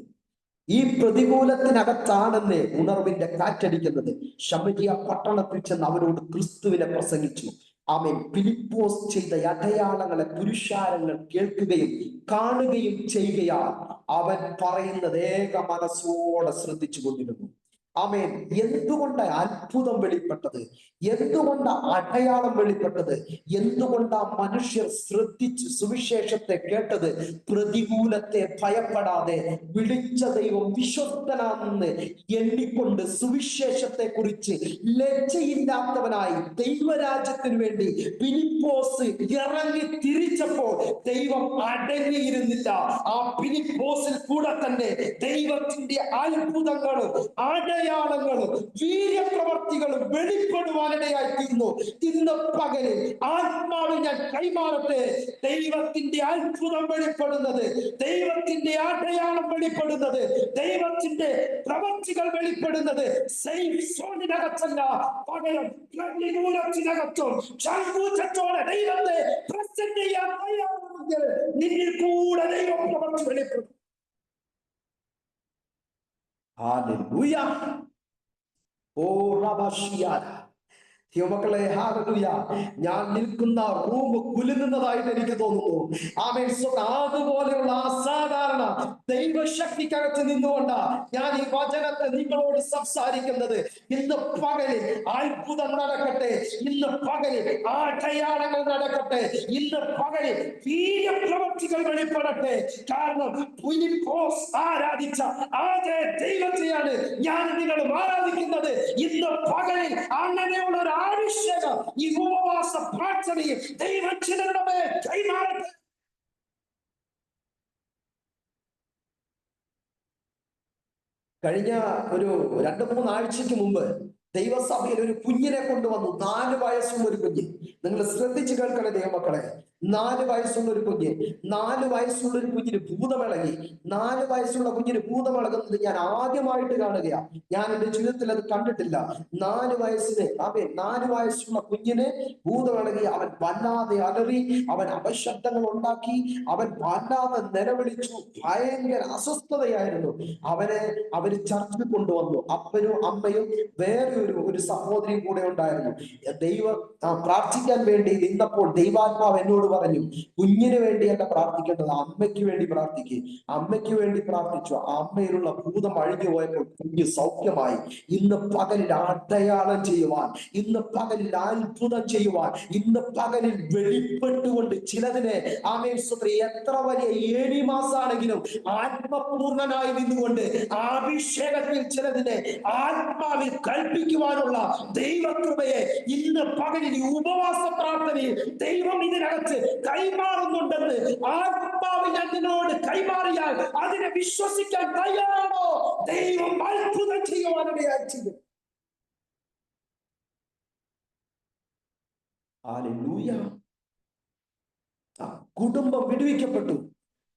ഈ പ്രതികൂലത്തിനകത്താണെന്നേ ഉണർവിന്റെ കാറ്റടിക്കുന്നത്. ശമരിയ പട്ടണത്തിൽ ചെന്ന് അവരോട് ക്രിസ്തുവിനെ പ്രസംഗിച്ചു. ആമേൻ. ഫിലിപ്പോസ് ചെയ്ത അടയാളങ്ങളെ പുരുഷാരങ്ങൾ കേൾക്കുകയും കാണുകയും ചെയ്യുകയാൽ അവൻ പറയുന്നത് ഏക മനസ്സോടെ ശ്രദ്ധിച്ചു കൊണ്ടിരുന്നു. ആമേൻ. എന്തുകൊണ്ട് അത്ഭുതം വെളിപ്പെട്ടത്? എന്തുകൊണ്ട് അടയാളം വെളിപ്പെട്ടത്? എന്തുകൊണ്ടാ മനുഷ്യർ ശ്രദ്ധിച്ച് സുവിശേഷത്തെ കേട്ടത്? പ്രതികൂലത്തെ ഭയപ്പെടാതെ വിളിച്ച ദൈവം വിശ്വസ്തനാണെന്ന് എണ്ണിക്കൊണ്ട് സുവിശേഷത്തെ കുറിച്ച് ലജ്ജയില്ലാത്തവനായി ദൈവരാജ്യത്തിന് വേണ്ടി ഫിലിപ്പോസ് ഇറങ്ങി തിരിച്ചപ്പോൾ ദൈവം അടങ്ങിയിരുന്നില്ല. ആ ഫിലിപ്പോസിൽ കൂടെ തന്നെ ദൈവത്തിന്റെ അത്ഭുതങ്ങളും അടയാളങ്ങളും വീര്യപ്രവർത്തികളും വെളിപ്പെടുവാനിടയായി തീർന്നു. ഇന്ന് പകലിൽ ആത്മാവിൽ ഞാൻ കൈമാറട്ടെ. ദൈവത്തിന്റെ അത്ഭുതം വെളിപ്പെടുന്നത്, ദൈവത്തിന്റെ അടയാളം വെളിപ്പെടുന്നത്, ദൈവത്തിന്റെ പ്രവർത്തികൾ വെളിപ്പെടുന്നത് സേഫ് സോണിനകത്തല്ല, പകരം പ്രതികൂലത്തിനകത്തും ചങ്കൂറ്റത്തോടെ ദൈവത്തെ പ്രസന്റ് ചെയ്യാൻ തയ്യാറാണെങ്കിൽ നിന്നിൽ കൂടെ ദൈവം പ്രവർത്തി വെളിപ്പെടും. ഹല്ലേലൂയ. ഓ റബശിയാന. ദൈവമക്കളെ, ഹല്ലേലൂയ. ഞാൻ നിൽക്കുന്ന റൂം കുലുങ്ങുന്നതായിട്ട് എനിക്ക് തോന്നുന്നു. ആമേൻ. അതുപോലെയുള്ള അസാധാരണ ദൈവശക്തിക്കകത്ത് നിന്നുകൊണ്ട് ഞാൻ ഈ വചനത്തെ നിങ്ങളോട് സംസാരിക്കുന്നത്. ഇന്ന് പകലിൽ അത്ഭുതം നടക്കട്ടെ. ഇന്ന് പകലിൽ അടയാളങ്ങൾ നടക്കട്ടെ. ഇന്ന് പകലിൽ വീര്യപ്രവർത്തികൾ വെളിപ്പെടട്ടെ. കാരണം ഫിലിപ്പോസ് ആരാധിച്ച അതേ ദൈവത്തെയാണ് ഞാൻ നിങ്ങളും ആരാധിക്കുന്നത്. ഇന്ന് പകലിൽ അങ്ങനെയുള്ള ഒരു അഭിഷേകം ഈ ഉപവാസ പ്രാർത്ഥനയിൽ ദൈവം ചിലരുടെ മേൽ കൈമാറട്ടെ. കഴിഞ്ഞ ഒരു 2-3 ആഴ്ചക്ക് മുമ്പ് ദൈവസഭയിൽ ഒരു കുഞ്ഞിനെ കൊണ്ടുവന്നു. 4 വയസ്സുള്ള ഒരു കുഞ്ഞ്. നിങ്ങൾ ശ്രദ്ധിച്ചു കേൾക്കണേ ദൈവമക്കളെ. 4 വയസ്സുള്ള ഒരു കുഞ്ഞ്. 4 വയസ്സുള്ള ഒരു കുഞ്ഞിന് ഭൂതമിളകി. 4 വയസ്സുള്ള കുഞ്ഞിന് ഭൂതമിളകുന്നത് ഞാൻ ആദ്യമായിട്ട് കാണുകയാണ്. ഞാൻ എന്റെ ജീവിതത്തിൽ അത് കണ്ടിട്ടില്ല. 4 വയസ്സുള്ള കുഞ്ഞിന് ഭൂതമിളകി. അവൻ വല്ലാതെ അലറി, അവൻ അപശബ്ദങ്ങൾ ഉണ്ടാക്കി, അവൻ വല്ലാതെ നിലവിളിച്ചു. ഭയങ്കര അസ്വസ്ഥതയായിരുന്നു. അവര് ചർച്ചിൽ കൊണ്ടുവന്നു. അപ്പനും അമ്മയും വേറെ ഒരു സഹോദരിയും കൂടെ ഉണ്ടായിരുന്നു. പ്രാർത്ഥിക്കാൻ വേണ്ടി നിന്നപ്പോൾ ദൈവാത്മാവ് എന്നോട് പറഞ്ഞു, കുഞ്ഞിന് വേണ്ടിയല്ല പ്രാർത്ഥിക്കേണ്ടത്, അമ്മയ്ക്ക് വേണ്ടി പ്രാർത്ഥിക്കുക. അമ്മയ്ക്ക് വേണ്ടി പ്രാർത്ഥിച്ചു. അമ്മയിലുള്ള ഭൂതം അഴിഞ്ഞു പോയപ്പോൾ കുഞ്ഞ് സൗഖ്യമായി. ഇന്ന് പകലിൽ അടയാളം ചെയ്യുവാൻ, ഇന്ന് പകലിൽ അത്ഭുതം ചെയ്യുവാൻ, ഇന്ന് പകലിൽ വെളിപ്പെട്ടുകൊണ്ട് ചിലതിനെ എത്ര വലിയ 7 മാസമാണെങ്കിലും ആത്മപൂർണനായി നിന്നുകൊണ്ട് അഭിഷേകത്തിൽ ചിലതിനെ ആത്മാവിൽ കൽപ്പിക്കുവാനുള്ള ദൈവകൃപയെ ഇന്ന് പകലിൽ ഉപവാസ പ്രാർത്ഥനയിൽ ദൈവം ഇതിനകത്ത് കൈമാറുന്നുണ്ടെന്ന് ആത്മാവിൽ ഞാൻ നിന്നോട് കൈമാറിയാൽ അതിനെ വിശ്വസിക്കാൻ തയ്യാറാണോ? ദൈവം അത്ഭുതം ചെയ്യുവാനിടയായി ചെയ്യും. ഹല്ലേലൂയ. കുടുംബം വിടുവിക്കപ്പെട്ടു.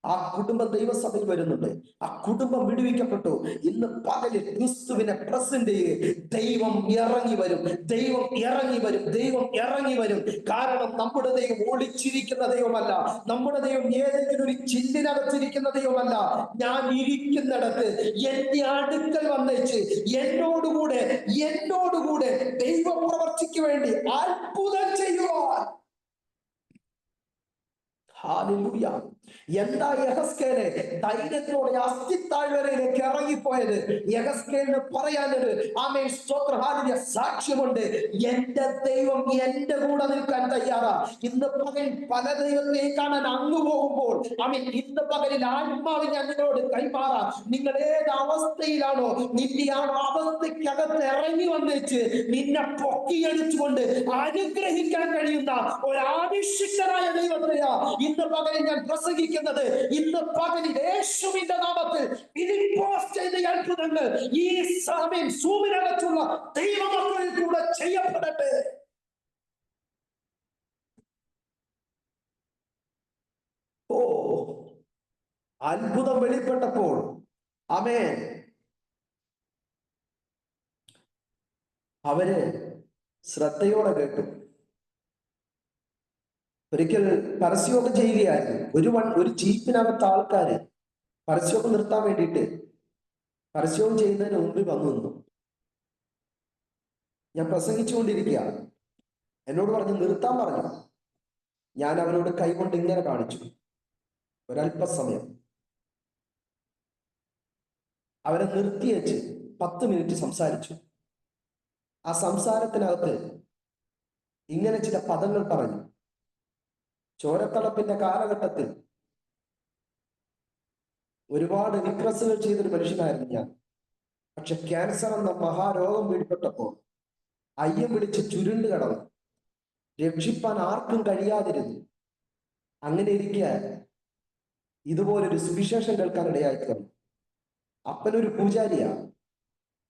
ആ കുടുംബം ദൈവസഭയിൽ വരുന്നുണ്ട്. ആ കുടുംബം വിടുവിക്കപ്പെട്ടു. ഇന്ന് പകലിൽ ക്രിസ്തുവിനെ പ്രസന്റ് ചെയ്ത് ദൈവം ഇറങ്ങി വരും. ദൈവം ഇറങ്ങി വരും. ദൈവം ഇറങ്ങി വരും. കാരണം നമ്മുടെ ദൈവം ഒളിച്ചിരിക്കുന്ന ദൈവമല്ല. നമ്മുടെ ദൈവം ഏതെങ്കിലും ഒരു ചില്ലിനകത്തിരിക്കുന്ന ദൈവമല്ല. ഞാൻ ഇരിക്കുന്നിടത്ത് എന്റെ അടുക്കൽ വന്നേച്ച് എന്നോടുകൂടെ ദൈവപ്രവർത്തിക്ക് വേണ്ടി അത്ഭുതം ചെയ്യുവാൻ. ഹല്ലേലൂയ. എന്താ യഹസ്കേലെ ധൈര്യത്തോടെ അസ്ഥിത്താഴ്വരയിലേക്ക് ഇറങ്ങിപ്പോയത്? യഹസ്കേലിന് പറയാനൊരു ആമേൻ സ്തോത്ര ഹാലേലൂയ സാക്ഷ്യമുണ്ട്. എന്റെ ദൈവം എന്റെ കൂടെ നിൽക്കാൻ തയ്യാറാ. ഇന്ന് പകൽ പല ദൈവത്തെ കാണാൻ അങ്ങ് പോകുമ്പോൾ ആമേൻ ഇന്ന് പകലിൽ ആത്മാവ് ഞാൻ നിങ്ങളോട് കൈമാറാം. നിങ്ങൾ ഏത് അവസ്ഥയിലാണോ, നിന്റെ ആ അവസ്ഥയ്ക്കകത്ത് ഇറങ്ങി വന്നേച്ച് നിന്നെ പൊക്കിയടിച്ചുകൊണ്ട് അനുഗ്രഹിക്കാൻ കഴിയുന്ന ഒരാവിശ്യനായ ദൈവത്തെയാ ഇന്ന് പകലിൽ ഞാൻ പ്രസംഗിക്കുന്നത്. ഇന്ന് പകലിൽ യേശുവിന്റെ നാമത്തിൽ ഫിലിപ്പോസ് ചെയ്ത അത്ഭുതങ്ങൾ ഈ സമയം സൂമിനകത്തുള്ള ദൈവമക്കളിൽ കൂടെ ചെയ്യപ്പെടട്ടെ. ഓ, അത്ഭുതം വെളിപ്പെട്ടപ്പോൾ ആമേൻ അവര് ശ്രദ്ധയോടെ കേട്ടു. ഒരിക്കൽ പരസ്യമൊക്കെ ചെയ്യുകയായിരുന്നു. ഒരു ജീപ്പിനകത്ത് ആൾക്കാര് പരസ്യമൊക്കെ നിർത്താൻ വേണ്ടിയിട്ട് പരസ്യവും ചെയ്യുന്നതിന് മുമ്പിൽ വന്നു നിന്നു. ഞാൻ പ്രസംഗിച്ചുകൊണ്ടിരിക്കുക, എന്നോട് പറഞ്ഞു നിർത്താൻ പറഞ്ഞു. ഞാൻ അവരോട് കൈകൊണ്ട് ഇങ്ങനെ കാണിച്ചു. ഒരല്പസമയം അവരെ നിർത്തിയേച്ച് 10 മിനിറ്റ് സംസാരിച്ചു. ആ സംസാരത്തിനകത്ത് ഇങ്ങനെ ചില പദങ്ങൾ പറഞ്ഞു. ചോരത്തളപ്പിന്റെ കാലഘട്ടത്തിൽ ഒരുപാട് വിക്രസുകൾ ചെയ്തൊരു മനുഷ്യനായിരുന്നു ഞാൻ. പക്ഷെ ക്യാൻസർ എന്ന മഹാരോഗം പിടിപെട്ടപ്പോൾ അയ്യം വിളിച്ച് ചുരുണ്ട് കിടന്നു. രക്ഷിപ്പാൻ ആർക്കും കഴിയാതിരുന്നു. അങ്ങനെ ഇരിക്കുക ഇതുപോലൊരു സുവിശേഷം കേൾക്കാൻ ഇടയായി തീർന്നു. അപ്പനൊരു പൂജാരിയാ,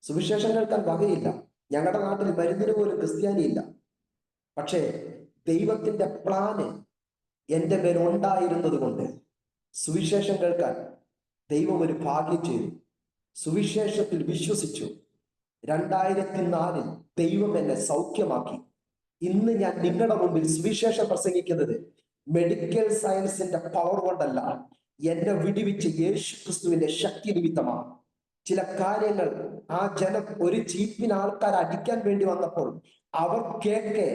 സുവിശേഷം കേൾക്കാൻ വകയില്ല. ഞങ്ങളുടെ നാട്ടിൽ മരുന്നിന് പോലും ക്രിസ്ത്യാനിയില്ല. പക്ഷേ ദൈവത്തിന്റെ പ്ലാന് എൻ്റെ മേൽ ഉണ്ടായിരുന്നത് കൊണ്ട് സുവിശേഷം കേൾക്കാൻ ദൈവം ഒരു ഭാഗ്യം ചെയ്തു. സുവിശേഷത്തിൽ വിശ്വസിച്ചു. 2004 ദൈവം എന്നെ സൗഖ്യമാക്കി. ഇന്ന് ഞാൻ നിങ്ങളുടെ മുമ്പിൽ സുവിശേഷം പ്രസംഗിക്കുന്നത് മെഡിക്കൽ സയൻസിന്റെ പവർ കൊണ്ടല്ല, എന്നെ വിടിവിച്ച് യേശു ക്രിസ്തുവിന്റെ ശക്തി നിമിത്തമാണ്. ചില കാര്യങ്ങൾ ആ ജനം ഒരു ജീപ്പിന് ആൾക്കാർ അടിക്കാൻ വേണ്ടി വന്നപ്പോൾ അവർ കേൾക്കെ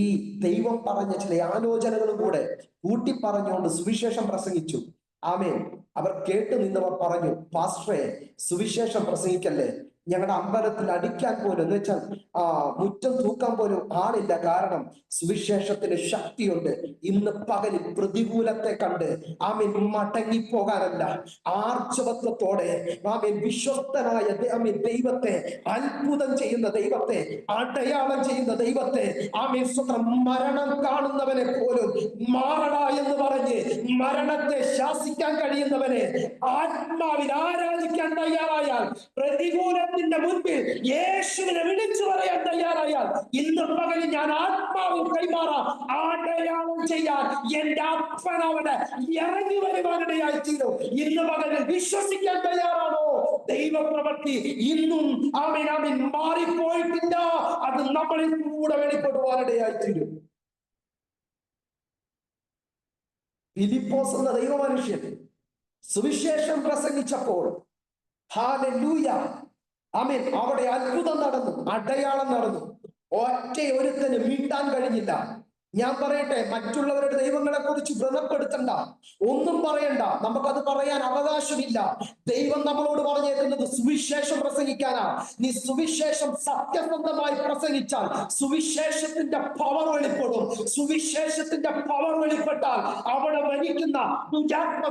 ഈ ദൈവം പറഞ്ഞ ചില ആലോചനകളും കൂടെ കൂട്ടി പറഞ്ഞുകൊണ്ട് സുവിശേഷം പ്രസംഗിച്ചു. ആമേൻ. അവർ കേട്ടു നിന്നവർ പറഞ്ഞു, പാസ്റ്ററെ സുവിശേഷം പ്രസംഗിക്കല്ലേ, ഞങ്ങളുടെ അമ്പലത്തിൽ അടിക്കാൻ പോലും എന്ന് വെച്ചാൽ മുറ്റം തൂക്കാൻ പോലും ആളില്ല. കാരണം സുവിശേഷത്തിന് ശക്തിയുണ്ട്. ഇന്ന് പകലിൽ പ്രതികൂലത്തെ കണ്ട് ആമേൻ മടങ്ങിപ്പോകാനല്ല, ആർജവത്വത്തോടെ ആമേൻ വിശ്വസ്തനായ ആമേൻ ദൈവത്തെ, അത്ഭുതം ചെയ്യുന്ന ദൈവത്തെ, അടയാളം ചെയ്യുന്ന ദൈവത്തെ, ആമേൻ സ്വന്തം മരണം കാണുന്നവനെ പോലും മാറണ എന്ന് പറഞ്ഞ് മരണത്തെ ശാസിക്കാൻ കഴിയുന്നവനെ ആത്മാവിൽ ആരാധിക്കാൻ തയ്യാറായാൽ, പ്രതികൂലത്തിന്റെ മുൻപിൽ യേശുവിനെ വിളിച്ചു പറയാൻ തയ്യാറായാൽ, ഇന്ന് പകലിൽ ഞാൻ ആത്മാവിൽ കൈമാറാം. അടയാളം ചെയ്യാൻ എന്റെ അപ്പനവന് ഇറങ്ങി വരുവാനിടയായി തീരും. ഇന്ന് പകലിൽ വിശ്വസിക്കാൻ തയ്യാറാണോ? ദൈവപ്രവൃത്തി ഇന്നും ആമേൻ ആമേൻ മാറിപ്പോയിട്ടില്ല. അത് നമ്മളിൽ കൂടെ വെളിപ്പെടുവാനിടയായി തീരും. ഫിലിപ്പോസ് എന്ന ദൈവ മനുഷ്യൻ സുവിശേഷം പ്രസംഗിച്ചപ്പോൾ ഹല്ലേലൂയ ആമേൻ അവിടെ അത്ഭുതം നടന്നു, അടയാളം നടന്നു. ഒറ്റ ഒരുത്തന് മിണ്ടാൻ കഴിഞ്ഞില്ല. ഞാൻ പറയട്ടെ, മറ്റുള്ളവരുടെ ദൈവങ്ങളെ കുറിച്ച് വ്രണപ്പെടുത്തണ്ട, ഒന്നും പറയണ്ട, നമുക്കത് പറയാൻ അവകാശമില്ല. ദൈവം നമ്മളോട് പറഞ്ഞേക്കുന്നത് സുവിശേഷം പ്രസംഗിക്കാനാ. നീ സുവിശേഷം സത്യസന്ധമായി പ്രസംഗിച്ചാൽ സുവിശേഷത്തിന്റെ പവർ വെളിപ്പെടും. സുവിശേഷത്തിന്റെ പവർ വെളിപ്പെട്ടാൽ അവിടെ വഹിക്കുന്ന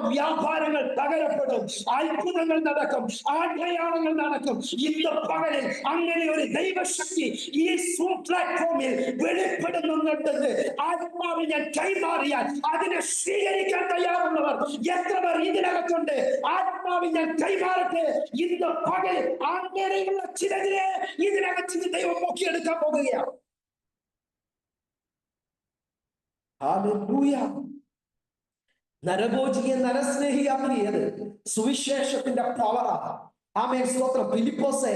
വ്യാപാരങ്ങൾ തകരപ്പെടും, അത്ഭുതങ്ങൾ നടക്കും, അടയാളങ്ങൾ നടക്കും. ഇന്ന് പകലിൽ അങ്ങനെ ഒരു ദൈവശക്തി ഈ സൂം പ്ലാറ്റ്ഫോമിൽ വെളിപ്പെടുന്നുണ്ടെന്ന് ആത്മാവിൽ ഞാൻ കൈമാറിയാൽ അതിനെ സ്വീകരിക്കാൻ തയ്യാറുള്ളവർ എത്ര പേർ ഇതിനകത്തുണ്ട്? ആത്മാവിൽ ഞാൻ കൈമാറട്ടെ. ഇന്ന് പകൽ അങ്ങനെയുള്ള ചിലതിനെ ഇതിനകത്ത് ദൈവം പൊക്കിയെടുക്കാൻ പോകുകയാണ്. ഹല്ലേലൂയ. നരഭോജിയെ നരസ്നേഹിയാക്കിയത് സുവിശേഷത്തിന്റെ പവറാണ്. ആമേൻ സ്തോത്രം. ഫിലിപ്പോസെ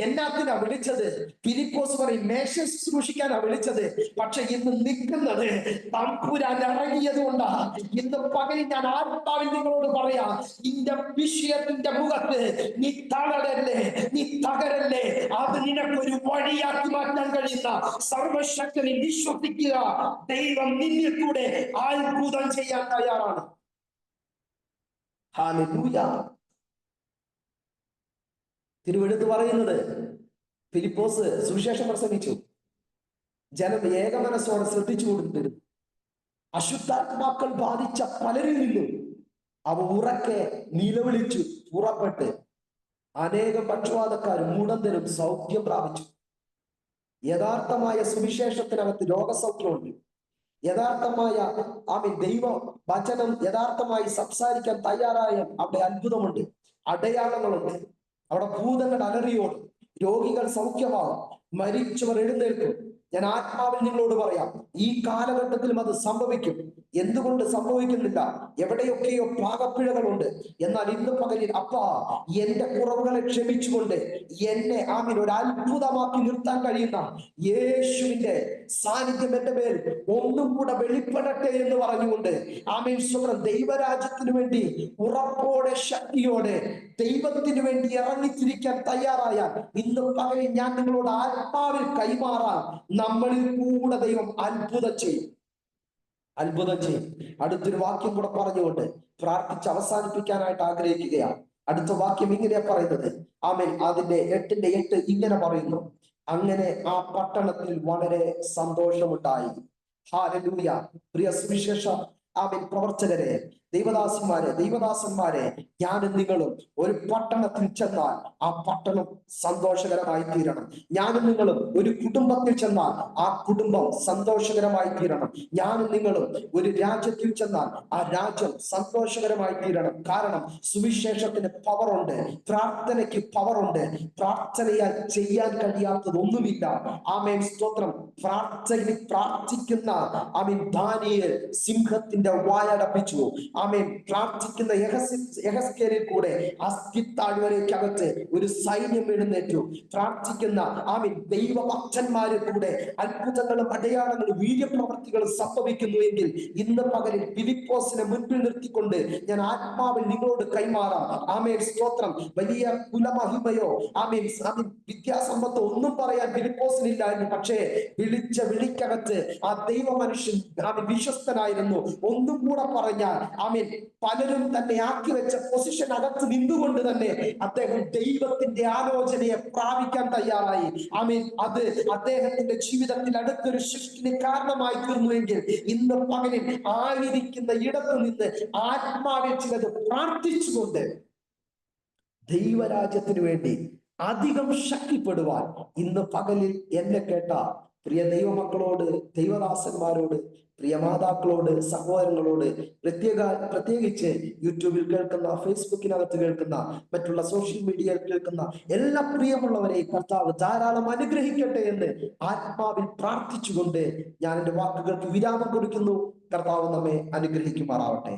എന്നാത്തിനാ വിളിച്ചത്? ഫിലിപ്പോസ് പറയും മേശ ശുശ്രൂഷിക്കാനാ വിളിച്ചത്. പക്ഷെ ഇന്ന് നിൽക്കുന്നത് തമ്പുരാൻ ഇറങ്ങിയത് കൊണ്ടാ. ഇന്ന് പകലിൽ ഞാൻ ആത്മാവിൽ നിങ്ങളോട് പറയാം, നിന്റെ വിഷയത്തിന്റെ മുഖത്ത് നീ തളരല്ലേ, നീ തകരല്ലേ. അത് നിനക്കൊരു വഴിയാക്കി മാറ്റാൻ കഴിയുന്ന സർവശക്തനെ വിശ്വസിക്കുക. ദൈവം നിന്നിൽ കൂടെ അത്ഭുതം ചെയ്യാൻ തയ്യാറാണ്. ഹല്ലേലൂയ. തിരുവെഴുത്ത് പറയുന്നത്, ഫിലിപ്പോസ് സുവിശേഷം പ്രസംഗിച്ചു. ജനം ഏകമനസ്സോടെ ശ്രദ്ധിച്ചുകൊണ്ടിരുന്നു. അശുദ്ധാത്മാക്കൾ ബാധിച്ച പലരിൽ നിന്നും അവ ഉറക്കെ നിലവിളിച്ചു പുറപ്പെട്ട് അനേകം പക്ഷവാതക്കാരും മുടന്തരും സൗഖ്യം പ്രാപിച്ചു. യഥാർത്ഥമായ സുവിശേഷത്തിനകത്ത് രോഗസൗഖ്യമുണ്ട്. യഥാർത്ഥമായ ദൈവ വചനം യഥാർത്ഥമായി സംസാരിക്കാൻ തയ്യാറായ അവിടെ അത്ഭുതമുണ്ട്, അടയാളങ്ങളുണ്ട്. അവിടെ ഭൂതങ്ങൾ അലറിയോടും, രോഗികൾ സൗഖ്യമാകും, മരിച്ചവർ എഴുന്നേൽക്കും. ഞാൻ ആത്മാവിൽ നിങ്ങളോട് പറയാം, ഈ കാലഘട്ടത്തിലും അത് സംഭവിക്കും. എന്തുകൊണ്ട് സംഭവിക്കുന്നില്ല? എവിടെയൊക്കെയോ പാകപ്പിഴകളുണ്ട്. എന്നാൽ ഇന്ന് പകലിൽ അപ്പാ എന്റെ കുറവുകളെ ക്ഷമിച്ചുകൊണ്ട് എന്നെ ഒരു അത്ഭുതമാക്കി നിർത്താൻ കഴിയുന്ന യേശുവിന്റെ സാന്നിധ്യം എന്റെ മേൽ ഒന്നും കൂടെ വെളിപ്പെടട്ടെ എന്ന് പറഞ്ഞുകൊണ്ട് സ്വന്തം ദൈവരാജ്യത്തിന് വേണ്ടി ഉറപ്പോടെ ശക്തിയോടെ ദൈവത്തിന് വേണ്ടി ഇറങ്ങിത്തിരിക്കാൻ തയ്യാറായാൽ ഇന്ന് പകലിൽ ഞാൻ നിങ്ങളോട് ആത്മാവിൽ കൈമാറാൻ നമ്മളിൽ കൂടെ ദൈവം അത്ഭുതം ചെയ്യും. അടുത്തൊരു വാക്യം കൂടെ പറഞ്ഞുകൊണ്ട് പ്രാർത്ഥിച്ച് അവസാനിപ്പിക്കാനായിട്ട് ആഗ്രഹിക്കുകയാണ്. അടുത്ത വാക്യം ഇങ്ങനെയാ പറയുന്നത്. അതിന്റെ 8:8 ഇങ്ങനെ പറയുന്നു: അങ്ങനെ ആ പട്ടണത്തിൽ വളരെ സന്തോഷമുണ്ടായി. ഹല്ലേലൂയ. പ്രിയ സുവിശേഷ പ്രവർത്തകരെ, ദൈവദാസന്മാരെ, ഞാനും നിങ്ങളും ഒരു പട്ടണത്തിൽ ചെന്നാൽ ആ പട്ടണം സന്തോഷകരമായി തീരണം. ഞാനും നിങ്ങളും ഒരു കുടുംബത്തിൽ ചെന്നാൽ ആ കുടുംബം സന്തോഷകരമായി തീരണം. ഞാനും നിങ്ങളും ഒരു രാജ്യത്തിൽ ചെന്നാൽ ആ രാജ്യം സന്തോഷകരമായി തീരണം. കാരണം സുവിശേഷത്തിന് പവറുണ്ട്, പ്രാർത്ഥനയ്ക്ക് പവറുണ്ട്. പ്രാർത്ഥനയാൽ ചെയ്യാൻ കഴിയാത്തതൊന്നുമില്ല. സ്തോത്രം. പ്രാർത്ഥിക്കുന്ന ദാനിയേൽ സിംഹത്തിന്റെ വായടപ്പിച്ചു. പ്രാർത്ഥിക്കുന്ന യഹസ്കേലിൽ കൂടെ അസ്ഥിത്താഴ്വരയ്ക്കകത്ത് ഒരു സൈന്യം എഴുന്നേറ്റു. പ്രാർത്ഥിക്കുന്ന ദൈവഭക്തന്മാരിൽ കൂടെ അത്ഭുതങ്ങളും അടയാളങ്ങളും വീര്യപ്രവർത്തികളും സംഭവിക്കുന്നു എങ്കിൽ ഇന്ന് പകലിൽ ഫിലിപ്പോസിനെ മുൻപിൽ നിർത്തിക്കൊണ്ട് ഞാൻ ആത്മാവിൽ നിങ്ങളോട് കൈമാറാം. സ്തോത്രം. വലിയ കുലമഹിമയോ വിദ്യാസമ്പത്തോ ഒന്നും പറയാൻ ഫിലിപ്പോസിനില്ലായിരുന്നു. പക്ഷേ വിളിച്ച വിളിക്കകത്ത് ആ ദൈവ മനുഷ്യൻ വിശ്വസ്തനായിരുന്നു. ഒന്നും കൂടെ പറഞ്ഞാൽ പലരും തന്നെ ആക്കി വെച്ച പൊസിഷൻ അകത്ത് നിന്നുകൊണ്ട് തന്നെ അദ്ദേഹം ദൈവത്തിന്റെ ആലോചനയെ പ്രാപിക്കാൻ തയ്യാറായി. അത് അദ്ദേഹത്തിന്റെ ജീവിതത്തിൽ അടുത്തൊരു സൃഷ്ടിന് കാരണമായി തീർന്നുവെങ്കിൽ ഇന്ന് പകലിൽ ആയിരിക്കുന്ന ഇടത്തു നിന്ന് ആത്മാവിൽ ചിലത് പ്രാർത്ഥിച്ചുകൊണ്ട് ദൈവരാജ്യത്തിന് വേണ്ടി അധികം ശക്തിപ്പെടുവാൻ ഇന്ന് പകലിൽ എന്നെ കേട്ട പ്രിയ ദൈവമക്കളോട്, ദൈവദാസന്മാരോട്, പ്രിയ മാതാക്കളോട്, സഹോദരങ്ങളോട്, പ്രത്യേകിച്ച് യൂട്യൂബിൽ കേൾക്കുന്ന, ഫേസ്ബുക്കിനകത്ത് കേൾക്കുന്ന, മറ്റുള്ള സോഷ്യൽ മീഡിയയിൽ കേൾക്കുന്ന എല്ലാ പ്രിയമുള്ളവരെ കർത്താവ് ധാരാളം അനുഗ്രഹിക്കട്ടെ എന്ന് ആത്മാവിൽ പ്രാർത്ഥിച്ചുകൊണ്ട് ഞാൻ എൻ്റെ വാക്കുകൾക്ക് വിരാമം കൊടുക്കുന്നു. കർത്താവ് നമ്മെ അനുഗ്രഹിക്കുമാറാവട്ടെ.